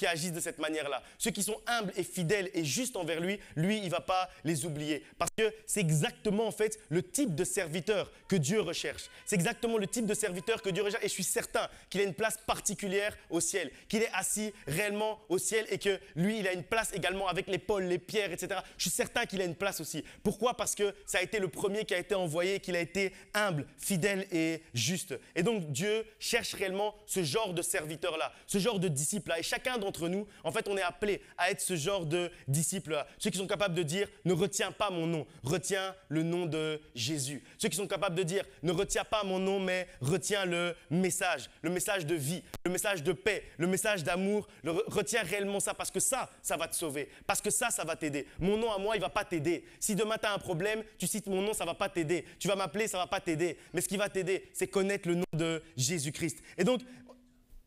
[SPEAKER 1] agissent de cette manière-là. Ceux qui sont humbles et fidèles et justes envers lui, il ne va pas les oublier. Parce que c'est exactement en fait le type de serviteur que Dieu recherche. C'est exactement le type de serviteur que Dieu recherche. Et je suis certain qu'il a une place particulière au ciel, qu'il est assis réellement au ciel et que lui, il a une place également avec les Paul, les Pierre, etc. Je suis certain qu'il a une place aussi. Pourquoi? Parce que ça a été le premier qui a été envoyé, qu'il a été humble, fidèle et juste. Et donc Dieu cherche réellement ce genre de serviteur là, ce genre de disciple-là. Et chacun d'entre nous, en fait, on est appelé à être ce genre de disciple-là. Ceux qui sont capables de dire « ne retiens pas mon nom, retiens le nom de Jésus ». Ceux qui sont capables de dire « ne retiens pas mon nom, mais retiens le message de vie, le message de paix, le message d'amour. Retiens réellement ça parce que ça va te sauver, parce que ça va t'aider. Mon nom à moi, il ne va pas t'aider. Si demain, tu as un problème, tu cites mon nom, ça ne va pas t'aider. Tu vas m'appeler, ça ne va pas t'aider. Mais ce qui va t'aider, c'est connaître le nom de Jésus-Christ. Et donc,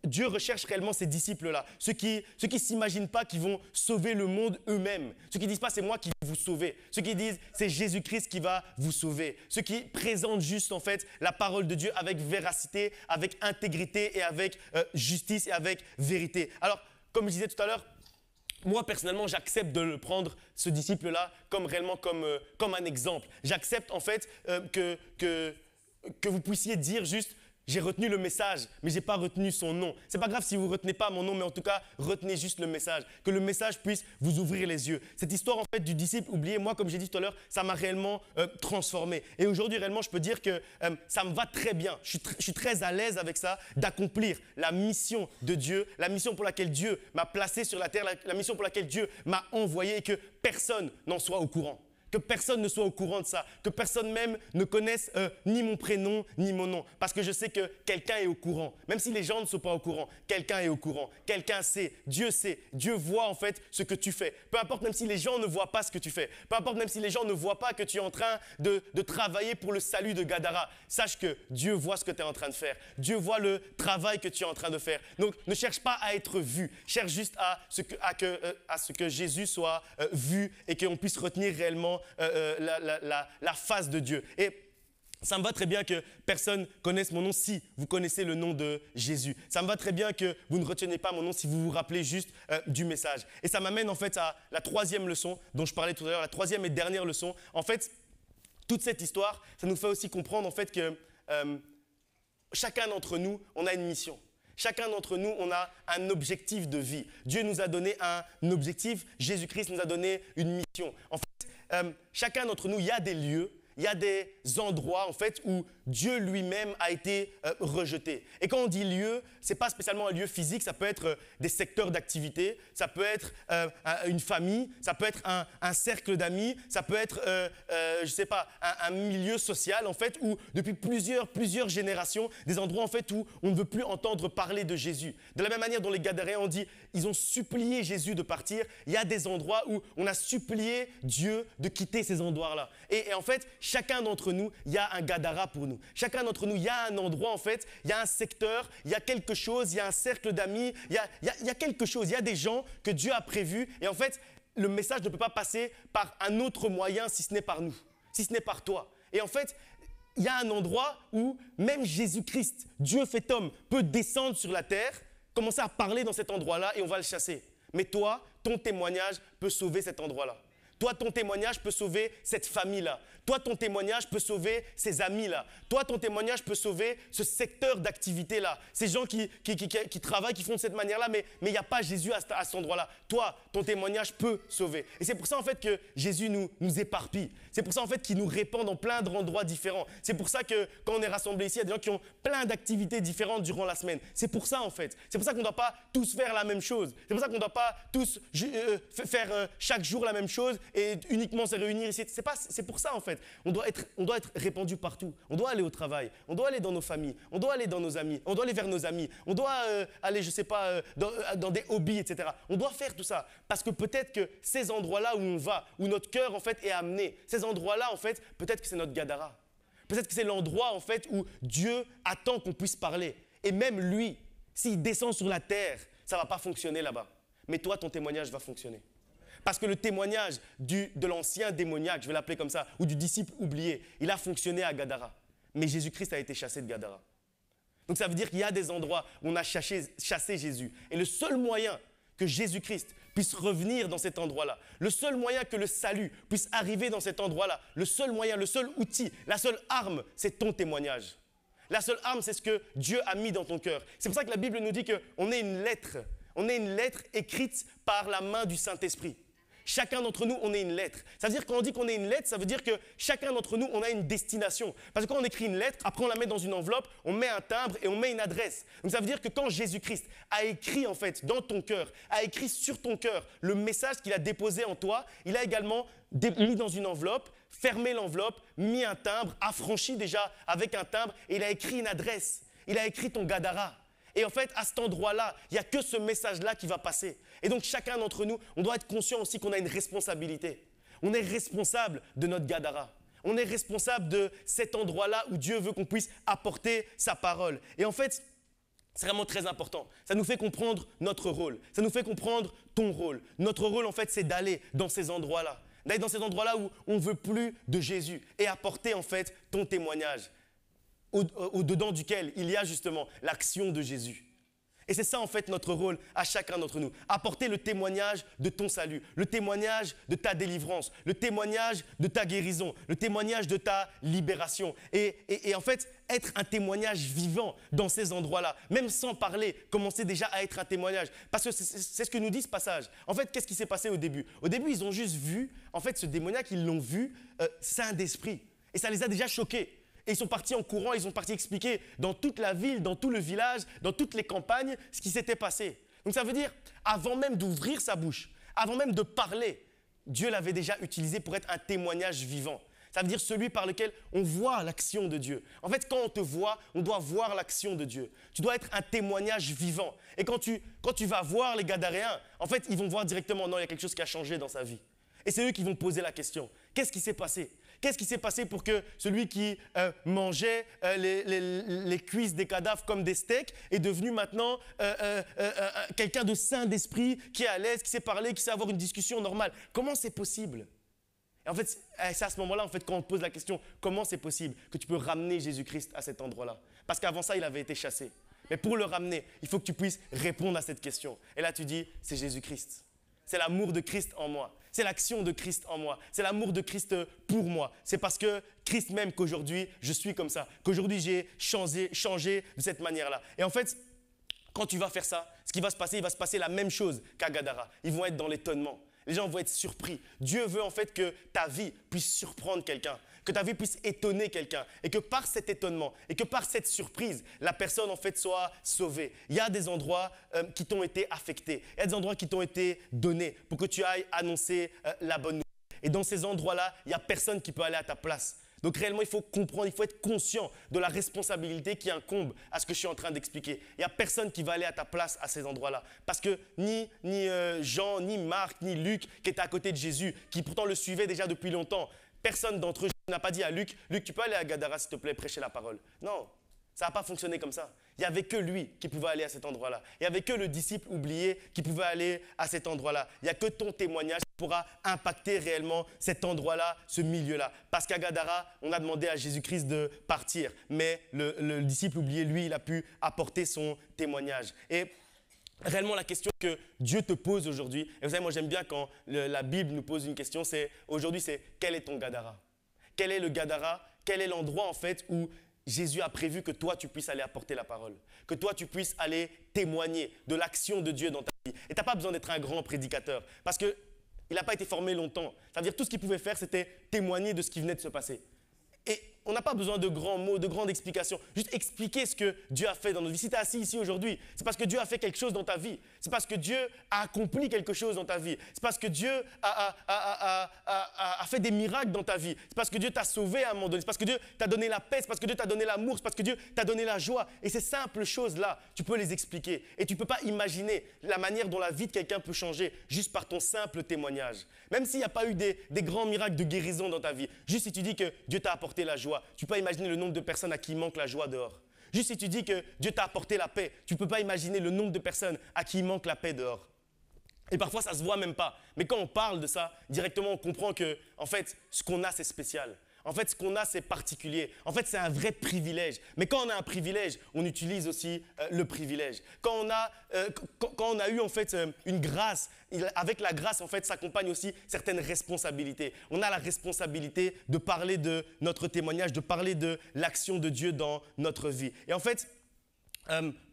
[SPEAKER 1] Dieu recherche réellement ces disciples-là, ceux qui ne s'imaginent pas qu'ils vont sauver le monde eux-mêmes, ceux qui ne disent pas c'est moi qui vais vous sauver, ceux qui disent c'est Jésus-Christ qui va vous sauver, ceux qui présentent juste en fait la parole de Dieu avec véracité, avec intégrité et avec justice et avec vérité. Alors, comme je disais tout à l'heure, moi, personnellement, j'accepte de le prendre, ce disciple-là, comme réellement comme un exemple. J'accepte en fait que vous puissiez dire juste, j'ai retenu le message, mais je n'ai pas retenu son nom. Ce n'est pas grave si vous ne retenez pas mon nom, mais en tout cas, retenez juste le message. Que le message puisse vous ouvrir les yeux. Cette histoire en fait du disciple oublié, moi, comme j'ai dit tout à l'heure, ça m'a réellement transformé. Et aujourd'hui, réellement, je peux dire que ça me va très bien. Je suis très à l'aise avec ça, d'accomplir la mission de Dieu, la mission pour laquelle Dieu m'a placé sur la terre, la mission pour laquelle Dieu m'a envoyé et que personne n'en soit au courant. Que personne ne soit au courant de ça, que personne même ne connaisse ni mon prénom, ni mon nom. Parce que je sais que quelqu'un est au courant. Même si les gens ne sont pas au courant, quelqu'un est au courant. Quelqu'un sait, Dieu voit en fait ce que tu fais. Peu importe même si les gens ne voient pas ce que tu fais. Peu importe même si les gens ne voient pas que tu es en train de travailler pour le salut de Gadara. Sache que Dieu voit ce que tu es en train de faire. Dieu voit le travail que tu es en train de faire. Donc ne cherche pas à être vu. Cherche juste à ce que Jésus soit vu et qu'on puisse retenir réellement la face de Dieu. Et ça me va très bien que personne connaisse mon nom si vous connaissez le nom de Jésus. Ça me va très bien que vous ne reteniez pas mon nom si vous vous rappelez juste du message. Et ça m'amène en fait à la troisième leçon dont je parlais tout à l'heure, la troisième et dernière leçon. En fait, toute cette histoire, ça nous fait aussi comprendre en fait que chacun d'entre nous, on a une mission. Chacun d'entre nous, on a un objectif de vie. Dieu nous a donné un objectif, Jésus-Christ nous a donné une mission. En fait, chacun d'entre nous, il y a des lieux, il y a des endroits en fait où Dieu lui-même a été rejeté. Et quand on dit lieu, ce n'est pas spécialement un lieu physique, ça peut être des secteurs d'activité, ça peut être une famille, ça peut être un cercle d'amis, ça peut être, je sais pas, un milieu social en fait où depuis plusieurs générations, des endroits en fait où on ne veut plus entendre parler de Jésus. De la même manière dont les Gadaréens ont dit, ils ont supplié Jésus de partir, il y a des endroits où on a supplié Dieu de quitter ces endroits-là. Et en fait, chacun d'entre nous, il y a un Gadara pour nous. Chacun d'entre nous, il y a un endroit en fait, il y a un secteur, il y a quelque chose, il y a un cercle d'amis, il y a quelque chose, il y a des gens que Dieu a prévus. Et en fait, le message ne peut pas passer par un autre moyen si ce n'est par nous, si ce n'est par toi. Et en fait, il y a un endroit où même Jésus-Christ, Dieu fait homme, peut descendre sur la terre, commencer à parler dans cet endroit-là et on va le chasser. Mais toi, ton témoignage peut sauver cet endroit-là. Toi, ton témoignage peut sauver cette famille-là. Toi, ton témoignage peut sauver ces amis-là. Toi, ton témoignage peut sauver ce secteur d'activité-là. Ces gens qui travaillent, qui font de cette manière-là, mais il n'y a pas Jésus à cet endroit-là. Toi, ton témoignage peut sauver. Et c'est pour ça, en fait, que Jésus nous éparpille. C'est pour ça, en fait, qu'il nous répand dans plein d'endroits différents. C'est pour ça que quand on est rassemblés ici, il y a des gens qui ont plein d'activités différentes durant la semaine. C'est pour ça, en fait. C'est pour ça qu'on ne doit pas tous faire la même chose. C'est pour ça qu'on ne doit pas tous faire chaque jour la même chose et uniquement se réunir ici. C'est pour ça, en fait. On doit être répandu partout. On doit aller au travail. On doit aller dans nos familles. On doit aller dans nos amis. On doit aller vers nos amis. On doit aller, je ne sais pas, dans des hobbies, etc. On doit faire tout ça. Parce que peut-être que ces endroits-là où on va, où notre cœur, en fait, est amené, ces endroits-là, en fait, peut-être que c'est notre Gadara. Peut-être que c'est l'endroit, en fait, où Dieu attend qu'on puisse parler. Et même lui, s'il descend sur la terre, ça ne va pas fonctionner là-bas. Mais toi, ton témoignage va fonctionner. Parce que le témoignage de l'ancien démoniaque, je vais l'appeler comme ça, ou du disciple oublié, il a fonctionné à Gadara. Mais Jésus-Christ a été chassé de Gadara. Donc ça veut dire qu'il y a des endroits où on a chassé Jésus. Et le seul moyen que Jésus-Christ puisse revenir dans cet endroit-là, le seul moyen que le salut puisse arriver dans cet endroit-là, le seul moyen, le seul outil, la seule arme, c'est ton témoignage. La seule arme, c'est ce que Dieu a mis dans ton cœur. C'est pour ça que la Bible nous dit qu'on est une lettre. On est une lettre écrite par la main du Saint-Esprit. Chacun d'entre nous, on est une lettre. Ça veut dire quand on dit qu'on est une lettre, ça veut dire que chacun d'entre nous, on a une destination. Parce que quand on écrit une lettre, après on la met dans une enveloppe, on met un timbre et on met une adresse. Donc ça veut dire que quand Jésus-Christ a écrit en fait dans ton cœur, a écrit sur ton cœur le message qu'il a déposé en toi, il a également mis dans une enveloppe, fermé l'enveloppe, mis un timbre, affranchi déjà avec un timbre et il a écrit une adresse. Il a écrit ton Gadara. Et en fait, à cet endroit-là, il n'y a que ce message-là qui va passer. Et donc, chacun d'entre nous, on doit être conscient aussi qu'on a une responsabilité. On est responsable de notre Gadara. On est responsable de cet endroit-là où Dieu veut qu'on puisse apporter sa parole. Et en fait, c'est vraiment très important. Ça nous fait comprendre notre rôle. Ça nous fait comprendre ton rôle. Notre rôle, en fait, c'est d'aller dans ces endroits-là. D'aller dans ces endroits-là où on ne veut plus de Jésus et apporter, en fait, ton témoignage. Au-dedans duquel il y a justement l'action de Jésus. Et c'est ça en fait notre rôle à chacun d'entre nous. Apporter le témoignage de ton salut, le témoignage de ta délivrance, le témoignage de ta guérison, le témoignage de ta libération. Et en fait, être un témoignage vivant dans ces endroits-là, même sans parler, commencer déjà à être un témoignage. Parce que c'est ce que nous dit ce passage. En fait, qu'est-ce qui s'est passé au début? Au début, ils ont juste vu, en fait, ce démoniaque, ils l'ont vu saint d'esprit. Et ça les a déjà choqués. Et ils sont partis en courant, ils sont partis expliquer dans toute la ville, dans tout le village, dans toutes les campagnes, ce qui s'était passé. Donc ça veut dire, avant même d'ouvrir sa bouche, avant même de parler, Dieu l'avait déjà utilisé pour être un témoignage vivant. Ça veut dire celui par lequel on voit l'action de Dieu. En fait, quand on te voit, on doit voir l'action de Dieu. Tu dois être un témoignage vivant. Et quand tu vas voir les Gadaréens, en fait, ils vont voir directement, non, il y a quelque chose qui a changé dans sa vie. Et c'est eux qui vont poser la question. Qu'est-ce qui s'est passé? Qu'est-ce qui s'est passé pour que celui qui mangeait les cuisses des cadavres comme des steaks est devenu maintenant quelqu'un de saint d'esprit, qui est à l'aise, qui sait parler, qui sait avoir une discussion normale? Comment c'est possible? Et en fait, c'est à ce moment-là, en fait, quand on te pose la question, comment c'est possible que tu peux ramener Jésus-Christ à cet endroit-là? Parce qu'avant ça, il avait été chassé. Mais pour le ramener, il faut que tu puisses répondre à cette question. Et là, tu dis, c'est Jésus-Christ. C'est l'amour de Christ en moi. C'est l'action de Christ en moi. C'est l'amour de Christ pour moi. C'est parce que Christ m'aime qu'aujourd'hui, je suis comme ça. Qu'aujourd'hui, j'ai changé de cette manière-là. Et en fait, quand tu vas faire ça, ce qui va se passer, il va se passer la même chose qu'à Gadara. Ils vont être dans l'étonnement. Les gens vont être surpris. Dieu veut en fait que ta vie puisse surprendre quelqu'un, que ta vie puisse étonner quelqu'un et que par cet étonnement et que par cette surprise, la personne en fait soit sauvée. Il y a des endroits qui t'ont été affectés, il y a des endroits qui t'ont été donnés pour que tu ailles annoncer la bonne nouvelle. Et dans ces endroits-là, il n'y a personne qui peut aller à ta place. Donc réellement, il faut comprendre, il faut être conscient de la responsabilité qui incombe à ce que je suis en train d'expliquer. Il n'y a personne qui va aller à ta place à ces endroits-là. Parce que ni Jean, ni Marc, ni Luc, qui étaient à côté de Jésus, qui pourtant le suivaient déjà depuis longtemps, personne d'entre eux n'a pas dit à Luc, « Luc, tu peux aller à Gadara, s'il te plaît, prêcher la parole. » Non, ça n'a pas fonctionné comme ça. Il n'y avait que lui qui pouvait aller à cet endroit-là. Il n'y avait que le disciple oublié qui pouvait aller à cet endroit-là. Il n'y a que ton témoignage qui pourra impacter réellement cet endroit-là, ce milieu-là. Parce qu'à Gadara, on a demandé à Jésus-Christ de partir. Mais le disciple oublié, lui, il a pu apporter son témoignage. Et réellement, la question que Dieu te pose aujourd'hui, et vous savez, moi j'aime bien quand la Bible nous pose une question, aujourd'hui c'est quel est ton Gadara? Quel est le Gadara? Quel est l'endroit en fait où Jésus a prévu que toi, tu puisses aller apporter la parole, que toi, tu puisses aller témoigner de l'action de Dieu dans ta vie. Et tu n'as pas besoin d'être un grand prédicateur parce qu'il n'a pas été formé longtemps. Ça veut dire tout ce qu'il pouvait faire, c'était témoigner de ce qui venait de se passer. Et on n'a pas besoin de grands mots, de grandes explications. Juste expliquer ce que Dieu a fait dans notre vie. Si tu es assis ici aujourd'hui, c'est parce que Dieu a fait quelque chose dans ta vie. C'est parce que Dieu a accompli quelque chose dans ta vie. C'est parce que Dieu a fait des miracles dans ta vie. C'est parce que Dieu t'a sauvé à un moment donné. C'est parce que Dieu t'a donné la paix. C'est parce que Dieu t'a donné l'amour. C'est parce que Dieu t'a donné la joie. Et ces simples choses-là, tu peux les expliquer. Et tu ne peux pas imaginer la manière dont la vie de quelqu'un peut changer juste par ton simple témoignage. Même s'il n'y a pas eu des grands miracles de guérison dans ta vie. Juste si tu dis que Dieu t'a apporté la joie. Tu peux pas imaginer le nombre de personnes à qui il manque la joie dehors. Juste si tu dis que Dieu t'a apporté la paix, tu ne peux pas imaginer le nombre de personnes à qui il manque la paix dehors. Et parfois, ça ne se voit même pas. Mais quand on parle de ça, directement, on comprend que, en fait, ce qu'on a, c'est spécial. En fait, ce qu'on a, c'est particulier. En fait, c'est un vrai privilège. Mais quand on a un privilège, on utilise aussi le privilège. Quand on a eu en fait une grâce, avec la grâce, en fait, s'accompagne aussi certaines responsabilités. On a la responsabilité de parler de notre témoignage, de parler de l'action de Dieu dans notre vie. Et en fait,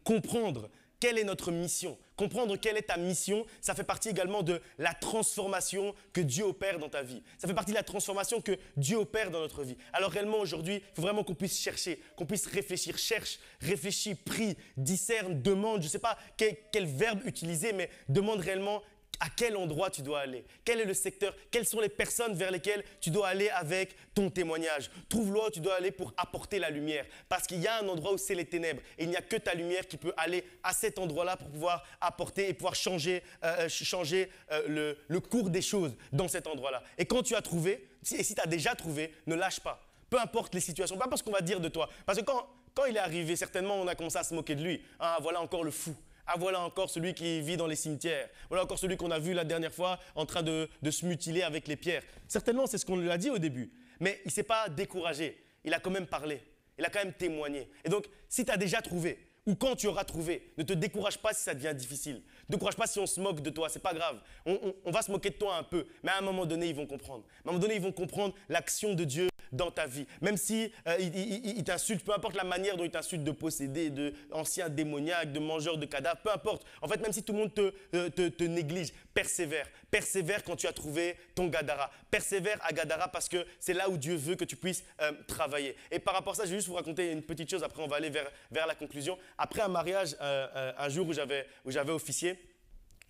[SPEAKER 1] comprendre quelle est notre mission, comprendre quelle est ta mission, ça fait partie également de la transformation que Dieu opère dans ta vie. Ça fait partie de la transformation que Dieu opère dans notre vie. Alors réellement aujourd'hui, il faut vraiment qu'on puisse chercher, qu'on puisse réfléchir. Cherche, réfléchis, prie, discerne, demande. Je ne sais pas quel verbe utiliser, mais demande réellement à quel endroit tu dois aller. Quel est le secteur? Quelles sont les personnes vers lesquelles tu dois aller avec ton témoignage? Trouve là où tu dois aller pour apporter la lumière. Parce qu'il y a un endroit où c'est les ténèbres. Et il n'y a que ta lumière qui peut aller à cet endroit-là pour pouvoir apporter et pouvoir changer le cours des choses dans cet endroit-là. Et quand tu as trouvé, et si tu as déjà trouvé, ne lâche pas. Peu importe les situations, pas parce qu'on va dire de toi. Parce que quand il est arrivé, certainement, on a commencé à se moquer de lui. Ah, voilà encore le fou. Ah, voilà encore celui qui vit dans les cimetières. Voilà encore celui qu'on a vu la dernière fois en train de se mutiler avec les pierres. Certainement, c'est ce qu'on lui a dit au début. Mais il ne s'est pas découragé. Il a quand même parlé. Il a quand même témoigné. Et donc, si tu as déjà trouvé, ou quand tu auras trouvé. Ne te décourage pas si ça devient difficile. Ne te décourage pas si on se moque de toi, c'est pas grave. On va se moquer de toi un peu, mais à un moment donné, ils vont comprendre. À un moment donné, ils vont comprendre l'action de Dieu dans ta vie. Même si il t'insulte, peu importe la manière dont il t'insulte de posséder, d'ancien démoniaque, de mangeur de cadavres, peu importe. En fait, même si tout le monde te néglige, persévère. Persévère quand tu as trouvé ton Gadara. Persévère à Gadara parce que c'est là où Dieu veut que tu puisses travailler. Et par rapport à ça, je vais juste vous raconter une petite chose, après on va aller vers la conclusion. Après un mariage, un jour où j'avais officié,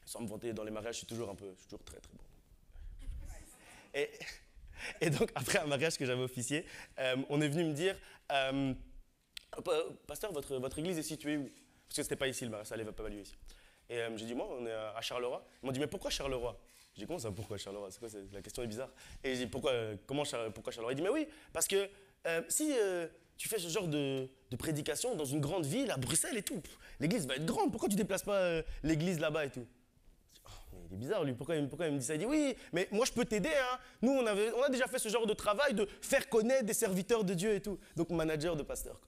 [SPEAKER 1] sans me vanter, dans les mariages, je suis toujours très très bon. Et donc, après un mariage que j'avais officié, on est venu me dire, pasteur, votre église est située où? Parce que ce n'était pas ici, le mariage, ça n'avait pas lieu ici. Et j'ai dit, moi, on est à Charleroi. Ils m'ont dit, mais pourquoi Charleroi? J'ai dit, comment ça, pourquoi Charleroi? C'est quoi, la question est bizarre. Et j'ai dit, pourquoi Charleroi? Il dit, mais oui, parce que si tu fais ce genre de prédication dans une grande ville, à Bruxelles et tout, l'église va être grande, pourquoi tu ne déplaces pas l'église là-bas et tout? Il est bizarre, lui. Pourquoi il me dit ça? Il dit, oui, mais moi, je peux t'aider. Hein. Nous, on a déjà fait ce genre de travail de faire connaître des serviteurs de Dieu et tout. Donc, manager de pasteur.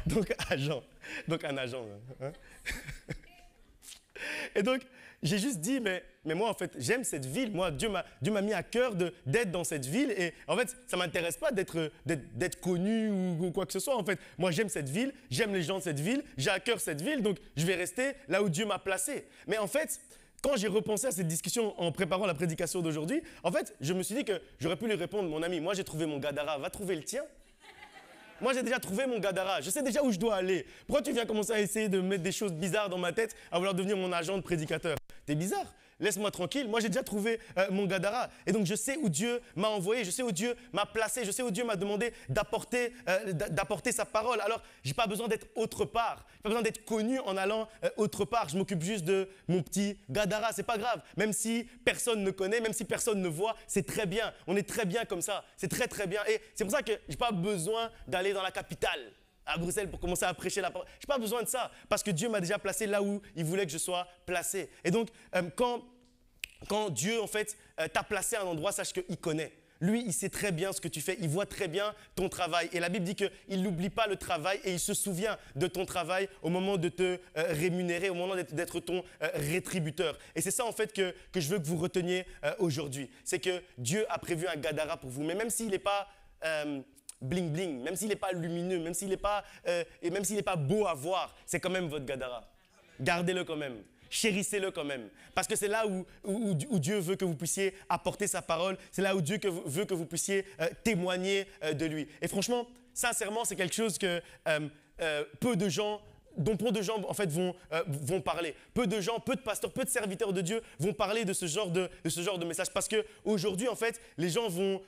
[SPEAKER 1] Donc agent. Donc, un agent. Hein. Et donc, j'ai juste dit, mais moi, en fait, j'aime cette ville. Moi, Dieu m'a mis à cœur d'être dans cette ville. Et en fait, ça ne m'intéresse pas d'être connu ou quoi que ce soit. En fait, moi, j'aime cette ville, j'aime les gens de cette ville, j'ai à cœur cette ville, donc je vais rester là où Dieu m'a placé. Mais en fait, quand j'ai repensé à cette discussion en préparant la prédication d'aujourd'hui, en fait, je me suis dit que j'aurais pu lui répondre, mon ami, moi, j'ai trouvé mon Gadara, va trouver le tien. Moi, j'ai déjà trouvé mon Gadara. Je sais déjà où je dois aller. Pourquoi tu viens commencer à essayer de mettre des choses bizarres dans ma tête, à vouloir devenir mon agent de prédicateur? T'es bizarre. Laisse-moi tranquille. Moi, j'ai déjà trouvé mon Gadara. Et donc, je sais où Dieu m'a envoyé. Je sais où Dieu m'a placé. Je sais où Dieu m'a demandé d'apporter sa parole. Alors, je n'ai pas besoin d'être autre part. Je n'ai pas besoin d'être connu en allant autre part. Je m'occupe juste de mon petit Gadara. Ce n'est pas grave. Même si personne ne connaît, même si personne ne voit, c'est très bien. On est très bien comme ça. C'est très, très bien. Et c'est pour ça que je n'ai pas besoin d'aller dans la capitale, à Bruxelles, pour commencer à prêcher la parole. Je n'ai pas besoin de ça, parce que Dieu m'a déjà placé là où il voulait que je sois placé. Et donc, quand Dieu, en fait, t'a placé à un endroit, sache qu'il connaît. Lui, il sait très bien ce que tu fais, il voit très bien ton travail. Et la Bible dit qu'il n'oublie pas le travail et il se souvient de ton travail au moment de te rémunérer, au moment d'être ton rétributeur. Et c'est ça, en fait, que je veux que vous reteniez aujourd'hui. C'est que Dieu a prévu un Gadara pour vous. Mais même s'il n'est pas bling bling, même s'il n'est pas lumineux, même s'il n'est pas beau à voir, c'est quand même votre Gadara. Gardez-le quand même. Chérissez-le quand même. Parce que c'est là où Dieu veut que vous puissiez apporter sa parole. C'est là où Dieu veut que vous puissiez témoigner de lui. Et franchement, sincèrement, c'est quelque chose que dont peu de gens en fait, vont parler. Peu de gens, peu de pasteurs, peu de serviteurs de Dieu vont parler de ce genre de message. Parce qu'aujourd'hui, en fait, les gens vont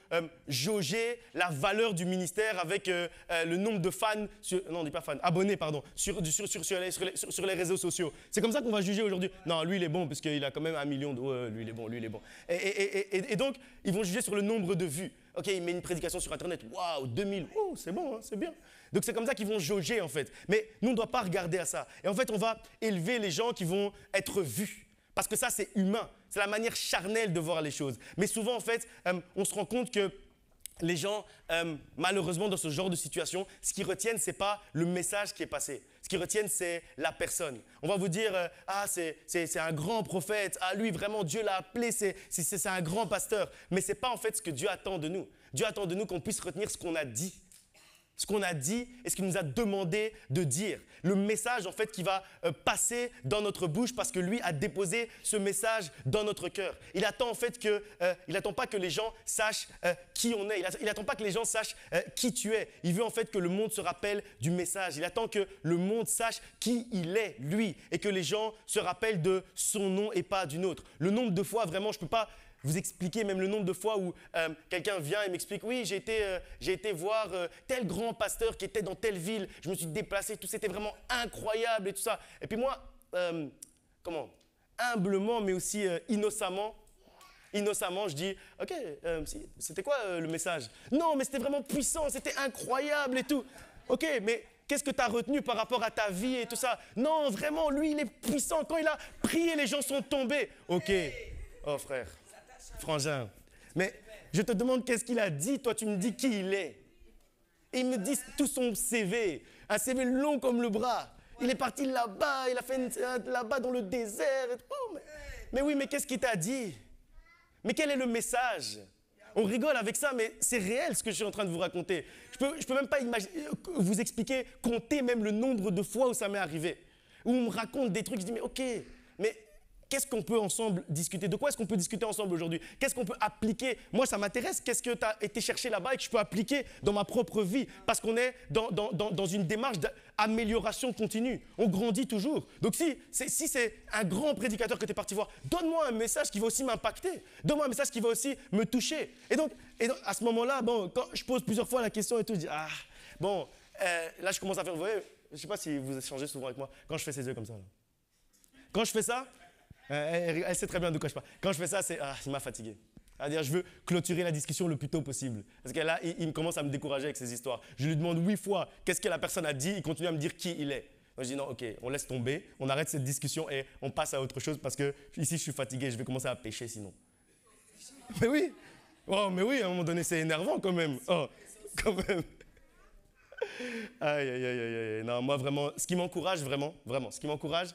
[SPEAKER 1] jauger la valeur du ministère avec le nombre de fans, non, on dit pas fans, abonnés, pardon, sur les réseaux sociaux. C'est comme ça qu'on va juger aujourd'hui. Non, lui, il est bon parce qu'il a quand même 1 million de... lui, il est bon. Et donc, ils vont juger sur le nombre de vues. Ok, il met une prédication sur Internet. Waouh, 2000. Oh, c'est bon, hein, c'est bien. Donc, c'est comme ça qu'ils vont jauger, en fait. Mais nous, on ne doit pas regarder à ça. Et en fait, on va élever les gens qui vont être vus. Parce que ça, c'est humain. C'est la manière charnelle de voir les choses. Mais souvent, en fait, on se rend compte que les gens, malheureusement, dans ce genre de situation, ce qu'ils retiennent, ce n'est pas le message qui est passé. Ce qu'ils retiennent, c'est la personne. On va vous dire, c'est un grand prophète. Ah, lui, vraiment, Dieu l'a appelé, c'est un grand pasteur. Mais ce n'est pas en fait ce que Dieu attend de nous. Dieu attend de nous qu'on puisse retenir ce qu'on a dit. Ce qu'on a dit et ce qu'il nous a demandé de dire. Le message, en fait, qui va passer dans notre bouche parce que lui a déposé ce message dans notre cœur. Il attend, en fait, il n'attend pas que les gens sachent qui on est. Il n'attend pas que les gens sachent qui tu es. Il veut, en fait, que le monde se rappelle du message. Il attend que le monde sache qui il est, lui, et que les gens se rappellent de son nom et pas d'une autre. Le nombre de fois, vraiment, je ne peux pas vous expliquer même le nombre de fois où quelqu'un vient et m'explique « Oui, j'ai été voir tel grand pasteur qui était dans telle ville, je me suis déplacé, tout c'était vraiment incroyable et tout ça. » Et puis moi, humblement mais aussi innocemment, je dis « Ok, c'était quoi le message? Non, mais c'était vraiment puissant, c'était incroyable et tout. Ok, mais qu'est-ce que tu as retenu par rapport à ta vie et tout ça? Non, vraiment, lui, il est puissant. Quand il a prié, les gens sont tombés. Ok, oh frère. Frangin, mais je te demande qu'est-ce qu'il a dit, toi tu me dis qui il est. Et il me dit tout son CV, un CV long comme le bras. Il est parti là-bas, il a fait là-bas dans le désert. Et tout. Mais oui, mais qu'est-ce qu'il t'a dit? Mais quel est le message? On rigole avec ça, mais c'est réel ce que je suis en train de vous raconter. Je peux même pas vous expliquer, compter même le nombre de fois où ça m'est arrivé. Où on me raconte des trucs, je dis mais ok, mais qu'est-ce qu'on peut ensemble discuter? De quoi est-ce qu'on peut discuter ensemble aujourd'hui? Qu'est-ce qu'on peut appliquer? Moi, ça m'intéresse. Qu'est-ce que tu as été chercher là-bas et que je peux appliquer dans ma propre vie? Parce qu'on est dans une démarche d'amélioration continue. On grandit toujours. Donc, si c'est un grand prédicateur que tu es parti voir, donne-moi un message qui va aussi m'impacter. Donne-moi un message qui va aussi me toucher. Et donc à ce moment-là, bon, quand je pose plusieurs fois la question et tout, je dis, là, je commence à faire, vous voyez, je ne sais pas si vous échangez souvent avec moi, quand je fais ces yeux comme ça. Là. Quand je fais ça, elle sait très bien de quoi je parle. Quand je fais ça, il m'a fatigué. C'est-à-dire, je veux clôturer la discussion le plus tôt possible. Parce que là, il commence à me décourager avec ses histoires. Je lui demande 8 fois qu'est-ce que la personne a dit, il continue à me dire qui il est. Donc je dis non, ok, on laisse tomber, on arrête cette discussion et on passe à autre chose parce que ici, je suis fatigué, je vais commencer à pêcher sinon. Mais oui, mais oui, à un moment donné, c'est énervant quand même. Oh, quand même. Aïe, aïe, aïe, aïe. Non, moi vraiment, ce qui m'encourage vraiment, ce qui m'encourage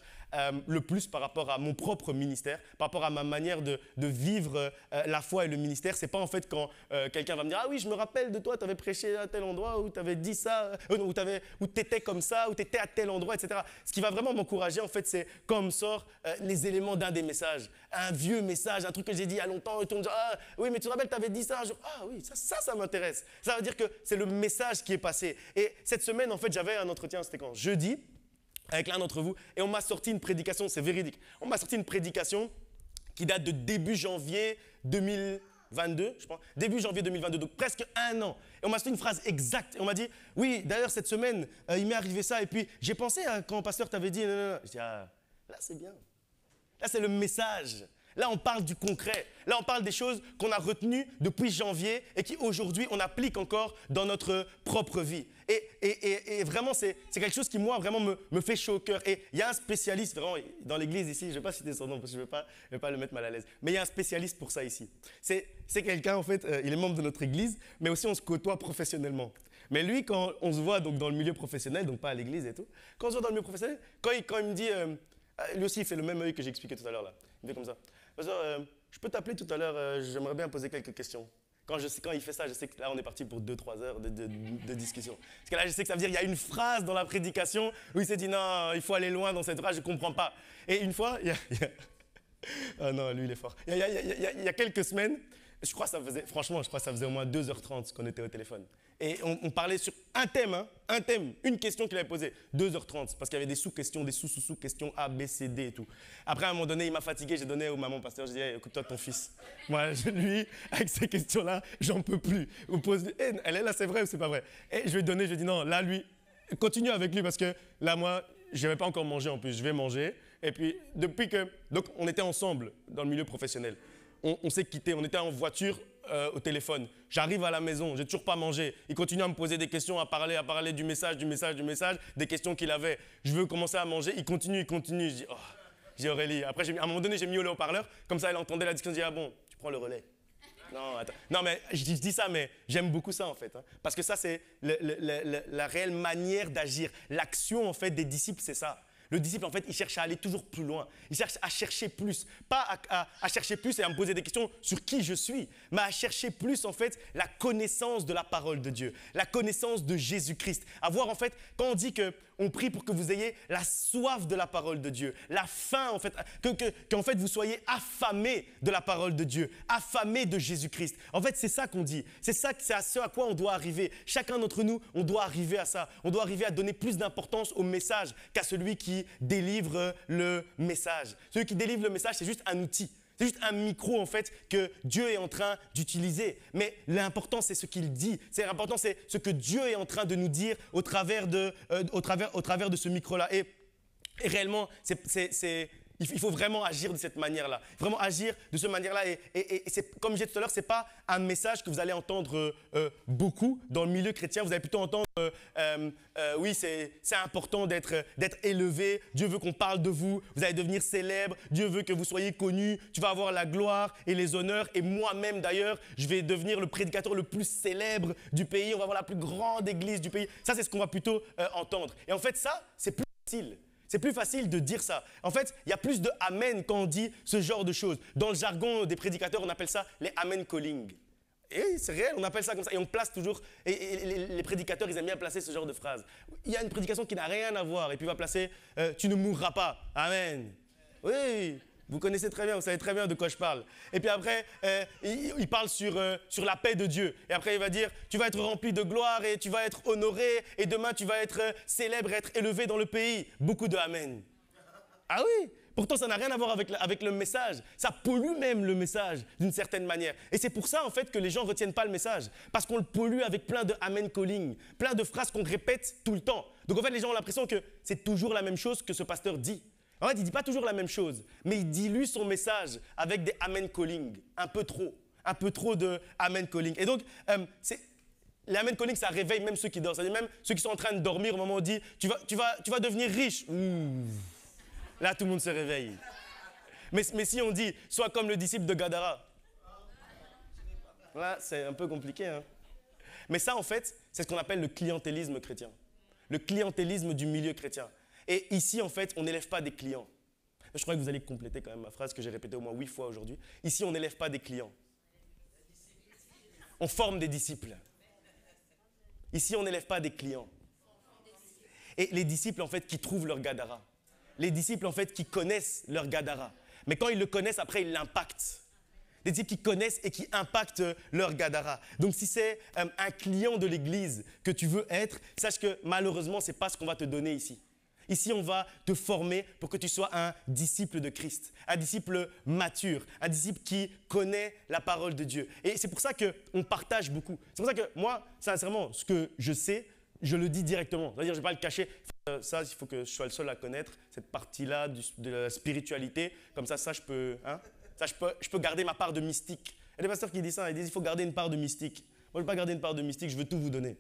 [SPEAKER 1] le plus par rapport à mon propre ministère, par rapport à ma manière de vivre la foi et le ministère, c'est pas en fait quand quelqu'un va me dire « Ah oui, je me rappelle de toi, tu avais prêché à tel endroit, où tu avais dit ça, où tu étais comme ça, où tu étais à tel endroit, etc. » Ce qui va vraiment m'encourager, en fait, c'est quand me sort les éléments d'un des messages. Un vieux message, un truc que j'ai dit il y a longtemps, et tout le monde dit « Ah oui, mais tu te rappelles, tu avais dit ça un jour. » Ah oui, ça m'intéresse. Ça veut dire que c'est le message qui est passé. Et cette semaine, en fait, j'avais un entretien, c'était quand? Jeudi, avec l'un d'entre vous, et on m'a sorti une prédication, c'est véridique. On m'a sorti une prédication qui date de début janvier 2022, je pense. Début janvier 2022, donc presque un an. Et on m'a sorti une phrase exacte. Et on m'a dit, oui, d'ailleurs, cette semaine, il m'est arrivé ça. Et puis, j'ai pensé à quand le pasteur t'avait dit, non. Je dis, là, c'est bien. Là, c'est le message. Là, on parle du concret. Là, on parle des choses qu'on a retenues depuis janvier et qui, aujourd'hui, on applique encore dans notre propre vie. Et vraiment, c'est quelque chose qui, moi, vraiment me fait chaud au cœur. Et il y a un spécialiste, vraiment, dans l'église ici, je ne vais pas citer son nom parce que je ne vais pas le mettre mal à l'aise, mais il y a un spécialiste pour ça ici. C'est quelqu'un, en fait, il est membre de notre église, mais aussi on se côtoie professionnellement. Mais lui, quand on se voit donc, dans le milieu professionnel, donc pas à l'église et tout, quand on se voit dans le milieu professionnel, quand il me dit, lui aussi, il fait le même œil que j'ai expliqué tout à l'heure, là. Il fait comme ça. Pasteur, je peux t'appeler tout à l'heure, j'aimerais bien poser quelques questions. Quand il fait ça, je sais que là, on est parti pour 2-3 heures de discussion. Parce que là, je sais que ça veut dire qu'il y a une phrase dans la prédication où il s'est dit non, il faut aller loin dans cette phrase, je ne comprends pas. Et une fois, ah non, lui, il est fort. Il y a quelques semaines, je crois que ça faisait au moins 2h30 qu'on était au téléphone. Et on parlait sur un thème, une question qu'il avait posée, 2h30, parce qu'il y avait des sous-questions, des sous-questions A, B, C, D et tout. Après, à un moment donné, il m'a fatigué, j'ai donné au maman pasteur, j'ai dit hey, écoute-toi ton fils. Moi, lui, avec ces questions-là, j'en peux plus. Elle est là, c'est vrai ou c'est pas vrai? Et je lui ai donné, je lui ai dit non, là, lui, continue avec lui, parce que là, moi, je n'avais pas encore mangé en plus, je vais manger. Et puis, donc, on était ensemble dans le milieu professionnel. On s'est quittés, on était en voiture au téléphone. J'arrive à la maison, j'ai toujours pas mangé. Il continue à me poser des questions, à parler du message, des questions qu'il avait. Je veux commencer à manger, il continue. Je dis, j'ai Aurélie. Après, à un moment donné, j'ai mis au haut-parleur, comme ça, elle entendait la discussion. Je dis, ah bon, tu prends le relais. Non, attends. Non, mais je dis ça, mais j'aime beaucoup ça, en fait. Hein, parce que ça, c'est la réelle manière d'agir. L'action, en fait, des disciples, c'est ça. Le disciple, en fait, il cherche à aller toujours plus loin. Il cherche à chercher plus. Pas à chercher plus et à me poser des questions sur qui je suis, mais à chercher plus, en fait, la connaissance de la parole de Dieu, la connaissance de Jésus-Christ. Avoir, en fait, quand on dit qu'on prie pour que vous ayez la soif de la parole de Dieu, la faim, en fait, qu'en fait, vous soyez affamés de la parole de Dieu, affamés de Jésus-Christ. En fait, c'est ça qu'on dit. C'est à ce à quoi on doit arriver. Chacun d'entre nous, on doit arriver à ça. On doit arriver à donner plus d'importance au message qu'à celui qui délivre le message. Celui qui délivre le message, c'est juste un outil. C'est juste un micro, en fait, que Dieu est en train d'utiliser. Mais l'important, c'est ce qu'il dit. L'important, c'est ce que Dieu est en train de nous dire au travers de ce micro-là. Et réellement, il faut vraiment agir de cette manière-là. Vraiment agir de cette manière-là. Et c'est, comme je disais tout à l'heure, ce n'est pas un message que vous allez entendre beaucoup dans le milieu chrétien. Vous allez plutôt entendre, oui, c'est important d'être élevé. Dieu veut qu'on parle de vous. Vous allez devenir célèbre. Dieu veut que vous soyez connus. Tu vas avoir la gloire et les honneurs. Et moi-même, d'ailleurs, je vais devenir le prédicateur le plus célèbre du pays. On va avoir la plus grande église du pays. Ça, c'est ce qu'on va plutôt entendre. Et en fait, ça, c'est plus facile. C'est plus facile de dire ça. En fait, il y a plus de amen quand on dit ce genre de choses. Dans le jargon des prédicateurs, on appelle ça les amen calling. Et c'est réel, on appelle ça comme ça. Et on place toujours, et les prédicateurs, ils aiment bien placer ce genre de phrase. Il y a une prédication qui n'a rien à voir, et puis il va placer tu ne mourras pas. Amen. Oui, vous connaissez très bien, vous savez très bien de quoi je parle. Et puis après, il parle sur la paix de Dieu. Et après, il va dire, tu vas être rempli de gloire et tu vas être honoré. Et demain, tu vas être célèbre, être élevé dans le pays. Beaucoup de amen. Ah oui, pourtant, ça n'a rien à voir avec le message. Ça pollue même le message d'une certaine manière. Et c'est pour ça, en fait, que les gens ne retiennent pas le message. Parce qu'on le pollue avec plein de amen calling, plein de phrases qu'on répète tout le temps. Donc, en fait, les gens ont l'impression que c'est toujours la même chose que ce pasteur dit. En fait, il ne dit pas toujours la même chose, mais il dilue son message avec des amen calling, un peu trop de amen calling. Et donc, les amen calling, ça réveille même ceux qui dorment. C'est-à-dire même ceux qui sont en train de dormir au moment où on dit tu vas devenir riche. Ouh. Là, tout le monde se réveille. Mais si on dit sois comme le disciple de Gadara, là, c'est un peu compliqué. Hein? Mais ça, en fait, c'est ce qu'on appelle le clientélisme chrétien. Le clientélisme du milieu chrétien. Et ici, en fait, on n'élève pas des clients. Je crois que vous allez compléter quand même ma phrase que j'ai répétée au moins 8 fois aujourd'hui. Ici, on n'élève pas des clients. On forme des disciples. Ici, on n'élève pas des clients. Et les disciples, en fait, qui trouvent leur Gadara. Les disciples, en fait, qui connaissent leur Gadara. Mais quand ils le connaissent, après, ils l'impactent. Des disciples qui connaissent et qui impactent leur Gadara. Donc, si c'est un client de l'Église que tu veux être, sache que malheureusement, ce n'est pas ce qu'on va te donner ici. Ici, on va te former pour que tu sois un disciple de Christ, un disciple mature, un disciple qui connaît la parole de Dieu. Et c'est pour ça qu'on partage beaucoup. C'est pour ça que moi, sincèrement, ce que je sais, je le dis directement. C'est-à-dire, je ne vais pas le cacher. Ça, il faut que je sois le seul à connaître cette partie-là de la spiritualité. Comme ça, je peux garder ma part de mystique. Il y a des pasteurs qui disent ça, ils disent qu'il faut garder une part de mystique. Moi, je ne veux pas garder une part de mystique, je veux tout vous donner.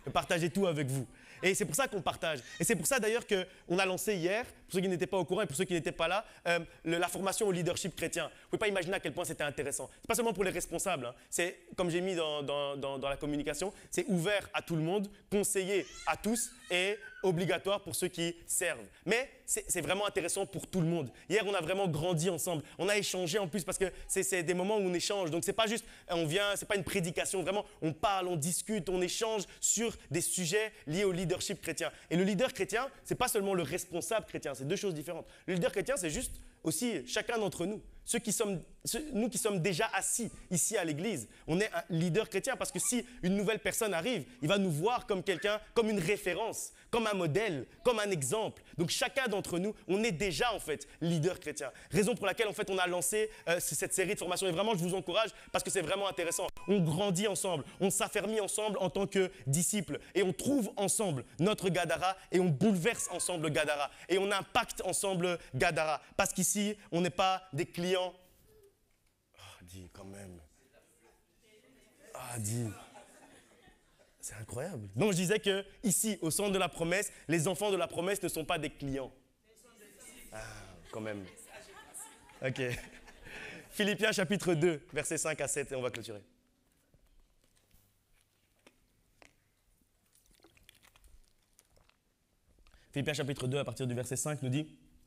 [SPEAKER 1] Je veux partager tout avec vous. Et c'est pour ça qu'on partage. Et c'est pour ça d'ailleurs qu'on a lancé hier, pour ceux qui n'étaient pas au courant et pour ceux qui n'étaient pas là, la formation au leadership chrétien. Vous ne pouvez pas imaginer à quel point c'était intéressant. Ce n'est pas seulement pour les responsables. Hein. C'est, comme j'ai mis dans la communication, c'est ouvert à tout le monde, conseillé à tous et obligatoire pour ceux qui servent. Mais c'est vraiment intéressant pour tout le monde. Hier, on a vraiment grandi ensemble. On a échangé en plus parce que c'est des moments où on échange. Donc, ce n'est pas juste, on vient, ce n'est pas une prédication. Vraiment, on parle, on discute, on échange sur des sujets liés au leadership chrétien. Et le leader chrétien, ce n'est pas seulement le responsable chrétien. C'est deux choses différentes. Le leader chrétien, c'est juste aussi chacun d'entre nous. Nous qui sommes déjà assis ici à l'église, on est un leader chrétien parce que si une nouvelle personne arrive, il va nous voir comme quelqu'un, comme une référence, comme un modèle, comme un exemple. Donc chacun d'entre nous, on est déjà en fait leader chrétien. Raison pour laquelle en fait on a lancé cette série de formations. Et vraiment, je vous encourage parce que c'est vraiment intéressant. On grandit ensemble, on s'affermit ensemble en tant que disciples et on trouve ensemble notre Gadara et on bouleverse ensemble le Gadara et on impacte ensemble Gadara parce qu'ici, on n'est pas des clients. Dis quand même. Dis. C'est incroyable. Donc je disais que ici, au centre de la promesse, les enfants de la promesse ne sont pas des clients. Quand même. Ok. Philippiens chapitre 2, versets 5 à 7, et on va clôturer. Philippiens chapitre 2, à partir du verset 5, nous dit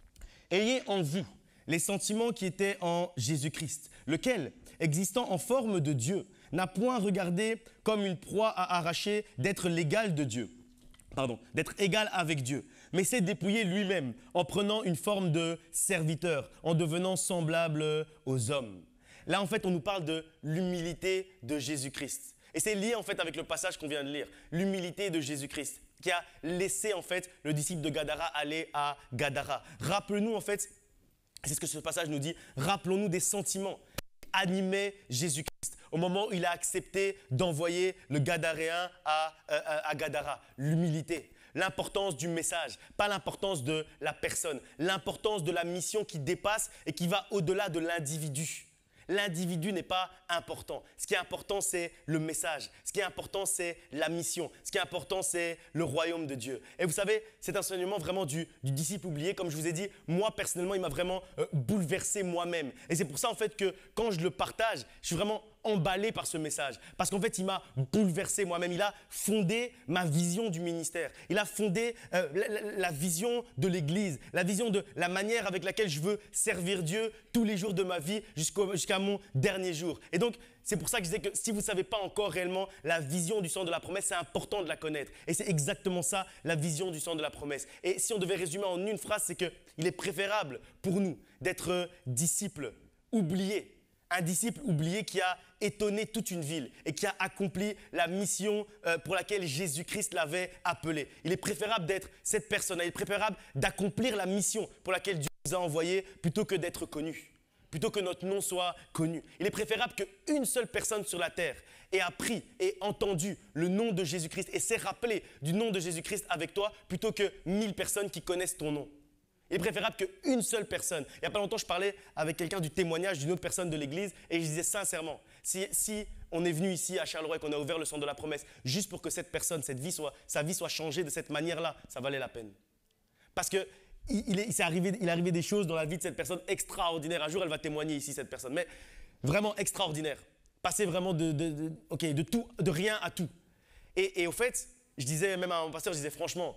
[SPEAKER 1] « Ayez en vue les sentiments qui étaient en Jésus-Christ, lequel, existant en forme de Dieu, n'a point regardé comme une proie à arracher d'être l'égal de Dieu, d'être égal avec Dieu, mais s'est dépouillé lui-même en prenant une forme de serviteur, en devenant semblable aux hommes. » Là, en fait, on nous parle de l'humilité de Jésus-Christ. Et c'est lié, en fait, avec le passage qu'on vient de lire, l'humilité de Jésus-Christ, qui a laissé, en fait, le disciple de Gadara aller à Gadara. Rappelons-nous, en fait, c'est ce que ce passage nous dit, rappelons-nous des sentiments qui animaient Jésus-Christ au moment où il a accepté d'envoyer le Gadaréen à Gadara. L'humilité. l'importance du message, pas l'importance de la personne, l'importance de la mission qui dépasse et qui va au-delà de l'individu. L'individu n'est pas important. Ce qui est important, c'est le message. Ce qui est important, c'est la mission. Ce qui est important, c'est le royaume de Dieu. Et vous savez, cet enseignement vraiment du disciple oublié, comme je vous ai dit, moi personnellement, il m'a vraiment bouleversé moi-même. Et c'est pour ça en fait que quand je le partage, je suis vraiment emballé par ce message. Parce qu'en fait, il m'a bouleversé moi-même. Il a fondé ma vision du ministère. Il a fondé la vision de l'Église, la vision de la manière avec laquelle je veux servir Dieu tous les jours de ma vie jusqu'à mon dernier jour. Et donc, c'est pour ça que je disais que si vous ne savez pas encore réellement la vision du sang de la promesse, c'est important de la connaître. Et c'est exactement ça, la vision du sang de la promesse. Et si on devait résumer en une phrase, c'est qu'il est préférable pour nous d'être disciples oubliés. Un disciple oublié qui a étonné toute une ville et qui a accompli la mission pour laquelle Jésus-Christ l'avait appelé. Il est préférable d'être cette personne-là. Il est préférable d'accomplir la mission pour laquelle Dieu nous a envoyés plutôt que d'être connus, plutôt que notre nom soit connu. Il est préférable qu'une seule personne sur la terre ait appris et entendu le nom de Jésus-Christ et s'est rappelé du nom de Jésus-Christ avec toi plutôt que 1000 personnes qui connaissent ton nom. Il est préférable qu'une seule personne. Il n'y a pas longtemps, je parlais avec quelqu'un du témoignage d'une autre personne de l'église et je disais sincèrement, si on est venu ici à Charleroi et qu'on a ouvert le sang de la promesse juste pour que cette personne, sa vie soit changée de cette manière-là, ça valait la peine. Parce qu'il est arrivé des choses dans la vie de cette personne extraordinaires. Un jour, elle va témoigner ici, cette personne, mais vraiment extraordinaire. Passer vraiment de rien à tout. Et au fait, je disais même à mon pasteur, je disais franchement,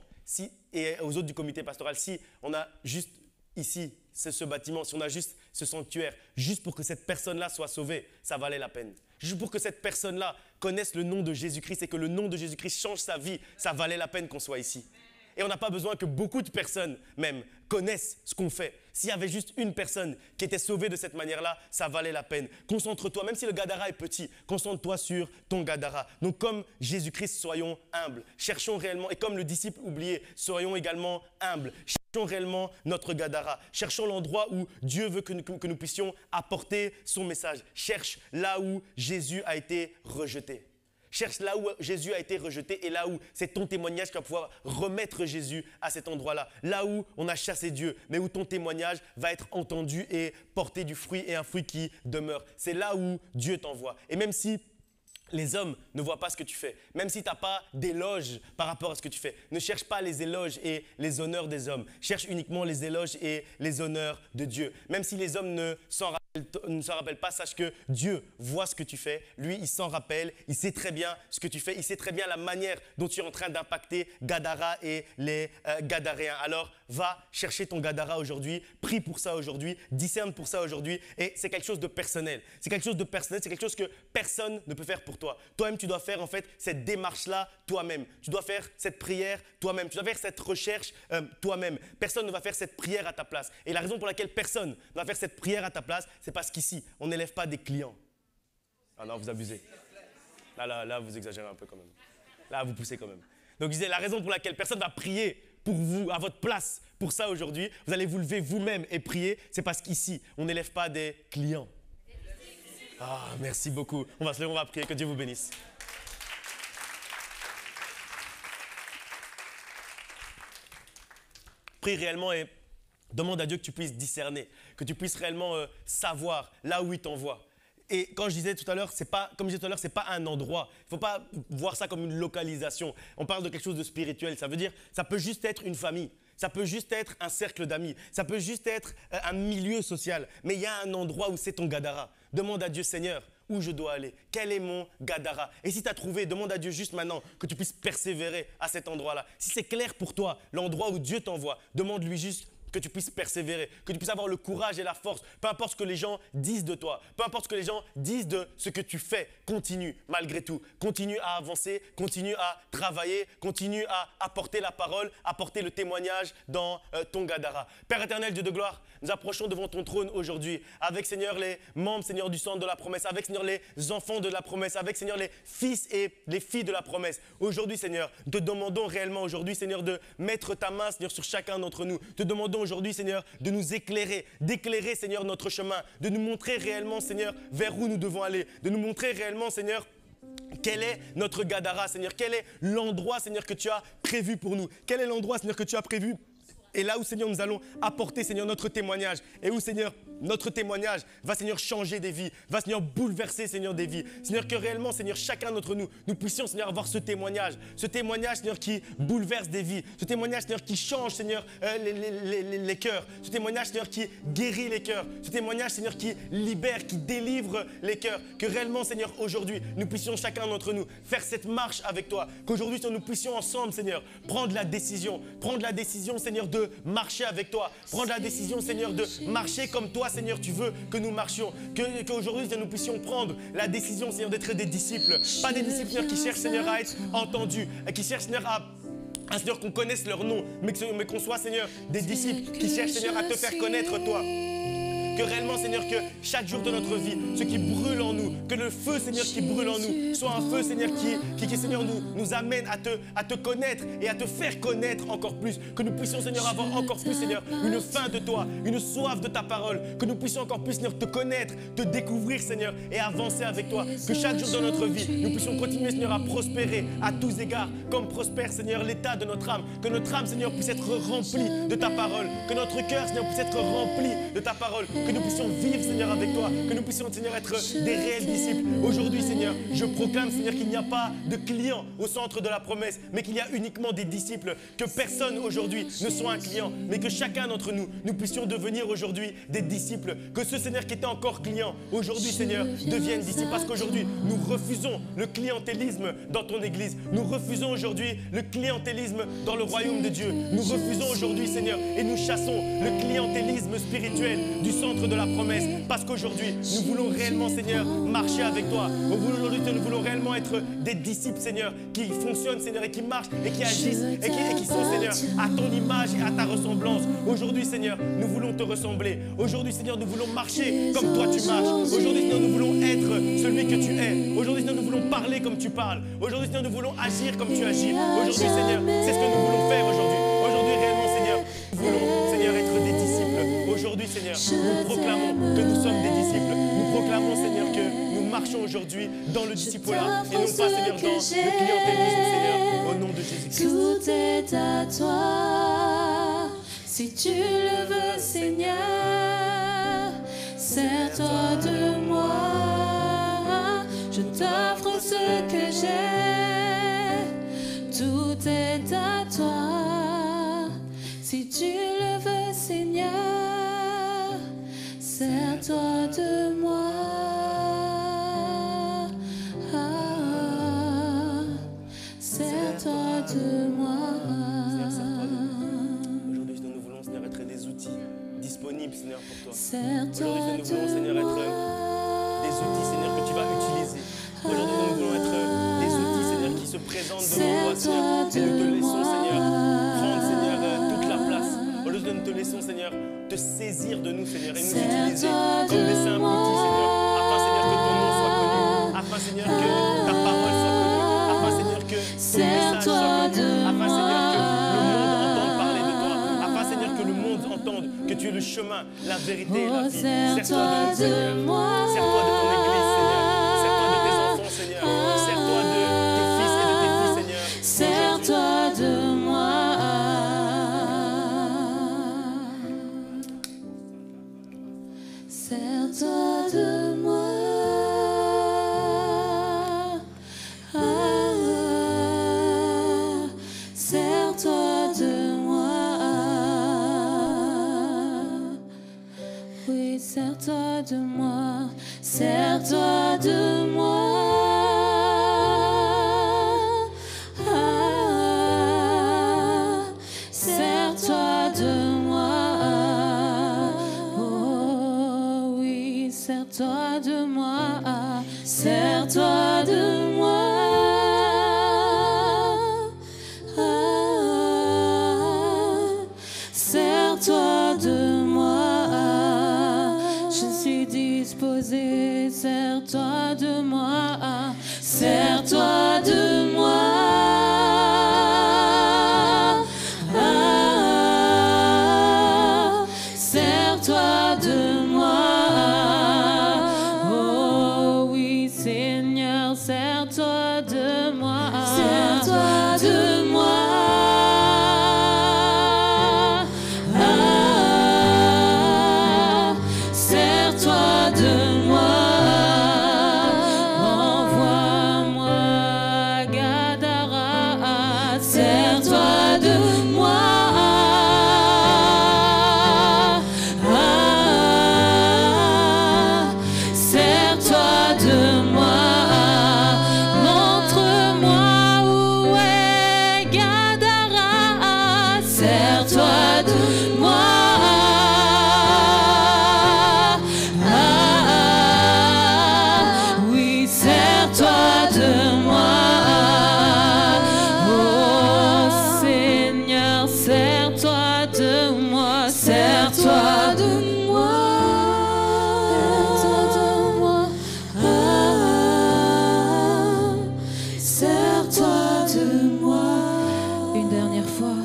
[SPEAKER 1] et aux autres du comité pastoral, si on a juste ici ce bâtiment, si on a juste ce sanctuaire, juste pour que cette personne-là soit sauvée, ça valait la peine. Juste pour que cette personne-là connaisse le nom de Jésus-Christ et que le nom de Jésus-Christ change sa vie, ça valait la peine qu'on soit ici. Et on n'a pas besoin que beaucoup de personnes même connaissent ce qu'on fait. S'il y avait juste une personne qui était sauvée de cette manière-là, ça valait la peine. Concentre-toi, même si le Gadara est petit, concentre-toi sur ton Gadara. Donc comme Jésus-Christ, soyons humbles. Cherchons réellement, et comme le disciple oublié, soyons également humbles. Cherchons réellement notre Gadara. Cherchons l'endroit où Dieu veut que nous puissions apporter son message. Cherche là où Jésus a été rejeté. Cherche là où Jésus a été rejeté et là où c'est ton témoignage qui va pouvoir remettre Jésus à cet endroit-là. Là où on a chassé Dieu, mais où ton témoignage va être entendu et porter du fruit et un fruit qui demeure. C'est là où Dieu t'envoie. Et même si les hommes ne voient pas ce que tu fais, même si tu n'as pas d'éloges par rapport à ce que tu fais, ne cherche pas les éloges et les honneurs des hommes. Cherche uniquement les éloges et les honneurs de Dieu. Même si les hommes ne s'en rappellent pas, sache que Dieu voit ce que tu fais. Lui, il s'en rappelle, il sait très bien ce que tu fais, il sait très bien la manière dont tu es en train d'impacter Gadara et les Gadaréens. Alors, va chercher ton Gadara aujourd'hui, prie pour ça aujourd'hui, discerne pour ça aujourd'hui et c'est quelque chose de personnel. C'est quelque chose de personnel, c'est quelque chose que personne ne peut faire pour toi. Toi-même, tu dois faire en fait cette démarche-là toi-même. Tu dois faire cette prière toi-même. Tu dois faire cette recherche toi-même. Personne ne va faire cette prière à ta place. Et la raison pour laquelle personne ne va faire cette prière à ta place, c'est parce qu'ici, on n'élève pas des clients. Ah non, vous abusez. Là, vous exagérez un peu quand même. Là, vous poussez quand même. Donc, je disais, la raison pour laquelle personne ne va prier pour vous, à votre place, pour ça aujourd'hui, vous allez vous lever vous-même et prier, c'est parce qu'ici, on n'élève pas des clients. Ah, merci beaucoup. On va se lever, on va prier. Que Dieu vous bénisse. Prie réellement et demande à Dieu que tu puisses discerner, que tu puisses réellement savoir là où il t'envoie. Et quand je disais tout à l'heure, c'est pas un endroit. Il ne faut pas voir ça comme une localisation. On parle de quelque chose de spirituel. Ça veut dire, ça peut juste être une famille. Ça peut juste être un cercle d'amis. Ça peut juste être un milieu social. Mais il y a un endroit où c'est ton Gadara. Demande à Dieu, Seigneur, où je dois aller. Quel est mon Gadara? Et si tu as trouvé, demande à Dieu juste maintenant que tu puisses persévérer à cet endroit-là. Si c'est clair pour toi, l'endroit où Dieu t'envoie, demande-lui juste que tu puisses persévérer, que tu puisses avoir le courage et la force, peu importe ce que les gens disent de toi, peu importe ce que les gens disent de ce que tu fais, continue malgré tout, continue à avancer, continue à travailler, continue à apporter la parole, apporter le témoignage dans ton Gadara. Père éternel, Dieu de gloire, nous approchons devant ton trône aujourd'hui, avec Seigneur les membres, Seigneur du sang de la promesse, avec Seigneur les enfants de la promesse, avec Seigneur les fils et les filles de la promesse. Aujourd'hui Seigneur, nous te demandons réellement aujourd'hui Seigneur de mettre ta main Seigneur sur chacun d'entre nous. Te demandons aujourd'hui Seigneur de nous éclairer, d'éclairer Seigneur notre chemin, de nous montrer réellement Seigneur vers où nous devons aller, de nous montrer réellement Seigneur Quel est notre Gadara, Seigneur? Quel est l'endroit, Seigneur, que tu as prévu pour nous? Quel est l'endroit, Seigneur, que tu as prévu? Et là où, Seigneur, nous allons apporter, Seigneur, notre témoignage. Et où, Seigneur, notre témoignage va, Seigneur, changer des vies. Va, Seigneur, bouleverser, Seigneur, des vies. Seigneur, que réellement, Seigneur, chacun d'entre nous, nous puissions, Seigneur, avoir ce témoignage. Ce témoignage, Seigneur, qui bouleverse des vies. Ce témoignage, Seigneur, qui change, Seigneur, les cœurs. Ce témoignage, Seigneur, qui guérit les cœurs. Ce témoignage, Seigneur, qui libère, qui délivre les cœurs. Que réellement, Seigneur, aujourd'hui, nous puissions, chacun d'entre nous, faire cette marche avec toi. Qu'aujourd'hui, Seigneur, nous puissions ensemble, Seigneur, prendre la décision, Seigneur, de marcher avec toi. Prendre la décision, Seigneur, de marcher comme toi, Seigneur, tu veux que nous marchions. Qu'aujourd'hui, Seigneur, nous puissions prendre la décision, Seigneur, d'être des disciples. Pas des disciples, Seigneur, qui cherchent, Seigneur, à être entendus, qui cherchent, Seigneur, Seigneur, qu'on connaisse leur nom, mais qu'on soit, Seigneur, des disciples qui cherchent, Seigneur, à te faire connaître, toi. Que réellement, Seigneur, que chaque jour de notre vie, ce qui brûle en nous, que le feu, Seigneur, qui brûle en nous, soit un feu, Seigneur, qui Seigneur, nous amène à te connaître et à te faire connaître encore plus. Que nous puissions, Seigneur, avoir encore plus, Seigneur, une faim de toi, une soif de ta parole. Que nous puissions encore plus, Seigneur, te connaître, te découvrir, Seigneur, et avancer avec toi. Que chaque jour de notre vie, nous puissions continuer, Seigneur, à prospérer à tous égards, comme prospère, Seigneur, l'état de notre âme. Que notre âme, Seigneur, puisse être remplie de ta parole. Que notre cœur, Seigneur, puisse être rempli de ta parole. Que nous puissions vivre, Seigneur, avec toi. Que nous puissions, Seigneur, être des réels disciples. Aujourd'hui, Seigneur, je proclame, Seigneur, qu'il n'y a pas de clients au centre de la promesse, mais qu'il y a uniquement des disciples. Que personne aujourd'hui ne soit un client, mais que chacun d'entre nous, nous puissions devenir aujourd'hui des disciples. Que ce, Seigneur, qui était encore client, aujourd'hui, Seigneur, devienne disciple. Parce qu'aujourd'hui, nous refusons le clientélisme dans ton Église. Nous refusons aujourd'hui le clientélisme dans le royaume de Dieu. Nous refusons aujourd'hui, Seigneur, et nous chassons le clientélisme spirituel du centre de la promesse, parce qu'aujourd'hui, nous voulons réellement, Seigneur, marcher avec toi. Aujourd'hui, nous voulons réellement être des disciples, Seigneur, qui fonctionnent, Seigneur, et qui marchent, et qui agissent, et qui sont, Seigneur, à ton image et à ta ressemblance. Aujourd'hui, Seigneur, nous voulons te ressembler. Aujourd'hui, Seigneur, nous voulons marcher comme toi tu marches. Aujourd'hui, Seigneur, nous voulons être celui que tu es. Aujourd'hui, Seigneur, nous voulons parler comme tu parles. Aujourd'hui, Seigneur, nous voulons agir comme tu agis. Aujourd'hui, Seigneur, c'est ce que nous voulons faire aujourd'hui. Aujourd'hui, réellement, Seigneur, nous voulons, Seigneur, être des disciples. Aujourd'hui, Seigneur, nous proclamons que nous sommes des disciples. Nous proclamons, Seigneur, que nous marchons aujourd'hui dans le discipulat et non pas, Seigneur, dans le clientélisme, Seigneur, au nom de Jésus-Christ.
[SPEAKER 2] Tout est à toi, si tu le veux, Seigneur. Sers-toi de moi, je t'offre ce que j'ai. Tout est à toi, si tu le veux, Seigneur. Sers-toi de moi. Sers-toi de moi.
[SPEAKER 1] Seigneur, sers-toi de nous. Aujourd'hui, nous voulons, Seigneur, être des outils disponibles, Seigneur, pour toi. Aujourd'hui, nous voulons, Seigneur, être des outils, Seigneur, que tu vas utiliser. Aujourd'hui, nous voulons être des outils, Seigneur, qui se présentent devant toi, Seigneur. Et nous te laissons, Seigneur, prendre, Seigneur, toute la place. Aujourd'hui, nous te laissons, Seigneur, te saisir de nous, Seigneur, et nous utiliser comme des simples outils, Seigneur, afin, Seigneur, que ton nom soit connu, afin, Seigneur, que ta parole soit connue, afin, Seigneur, que ton message soit connu, afin, Seigneur, que le monde entende parler de toi, afin, Seigneur, que le monde entende que tu es le chemin, la vérité et la vie. Sers-toi de nous, Seigneur. Sers-toi de ton Église, Seigneur. Sers-toi de tes enfants, Seigneur. Sers-toi de tes fils et de tes filles, Seigneur.
[SPEAKER 2] Sers-toi de moi. Sers-toi de moi. Sers-toi de moi. Oui, sers-toi de moi. Sers-toi de moi. Sers-toi de moi. Oh oui, sers-toi de moi. Sers-toi de moi. Sers-toi de moi. Je suis disposée. Sers-toi de moi. Sers-toi de moi. Sers-toi de moi. Oh oui, Seigneur, sers-toi dernière fois.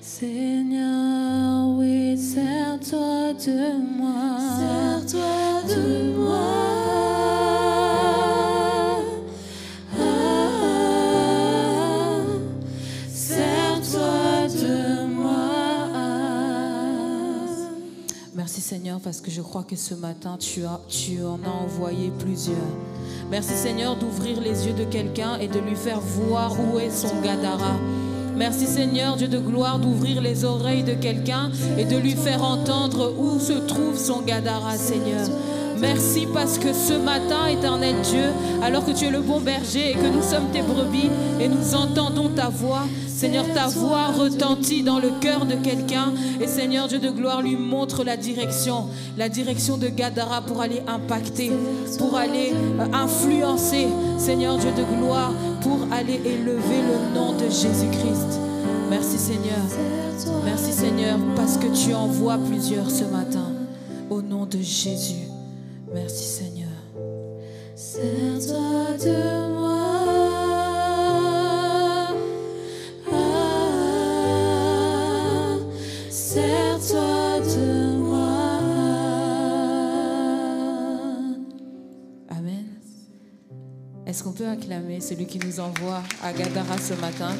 [SPEAKER 2] Seigneur, oui, sers-toi de moi. Sers-toi de moi. Sers-toi de moi. Merci Seigneur, parce que je crois que ce matin, tu en as envoyé plusieurs. Merci Seigneur d'ouvrir les yeux de quelqu'un et de lui faire voir où est son Gadara. Merci Seigneur, Dieu de gloire, d'ouvrir les oreilles de quelqu'un et de lui faire entendre où se trouve son Gadara, Seigneur. Merci parce que ce matin, éternel Dieu, alors que tu es le bon berger et que nous sommes tes brebis et nous entendons ta voix, Seigneur, ta voix retentit dans le cœur de quelqu'un et Seigneur, Dieu de gloire, lui montre la direction de Gadara pour aller impacter, pour aller influencer, Seigneur, Dieu de gloire, pour aller élever le nom de Jésus-Christ. Merci Seigneur, parce que tu envoies plusieurs ce matin, au nom de Jésus. Merci Seigneur. Sers-toi de moi. Sers-toi de moi. Amen. Est-ce qu'on peut acclamer celui qui nous envoie à Gadara ce matin?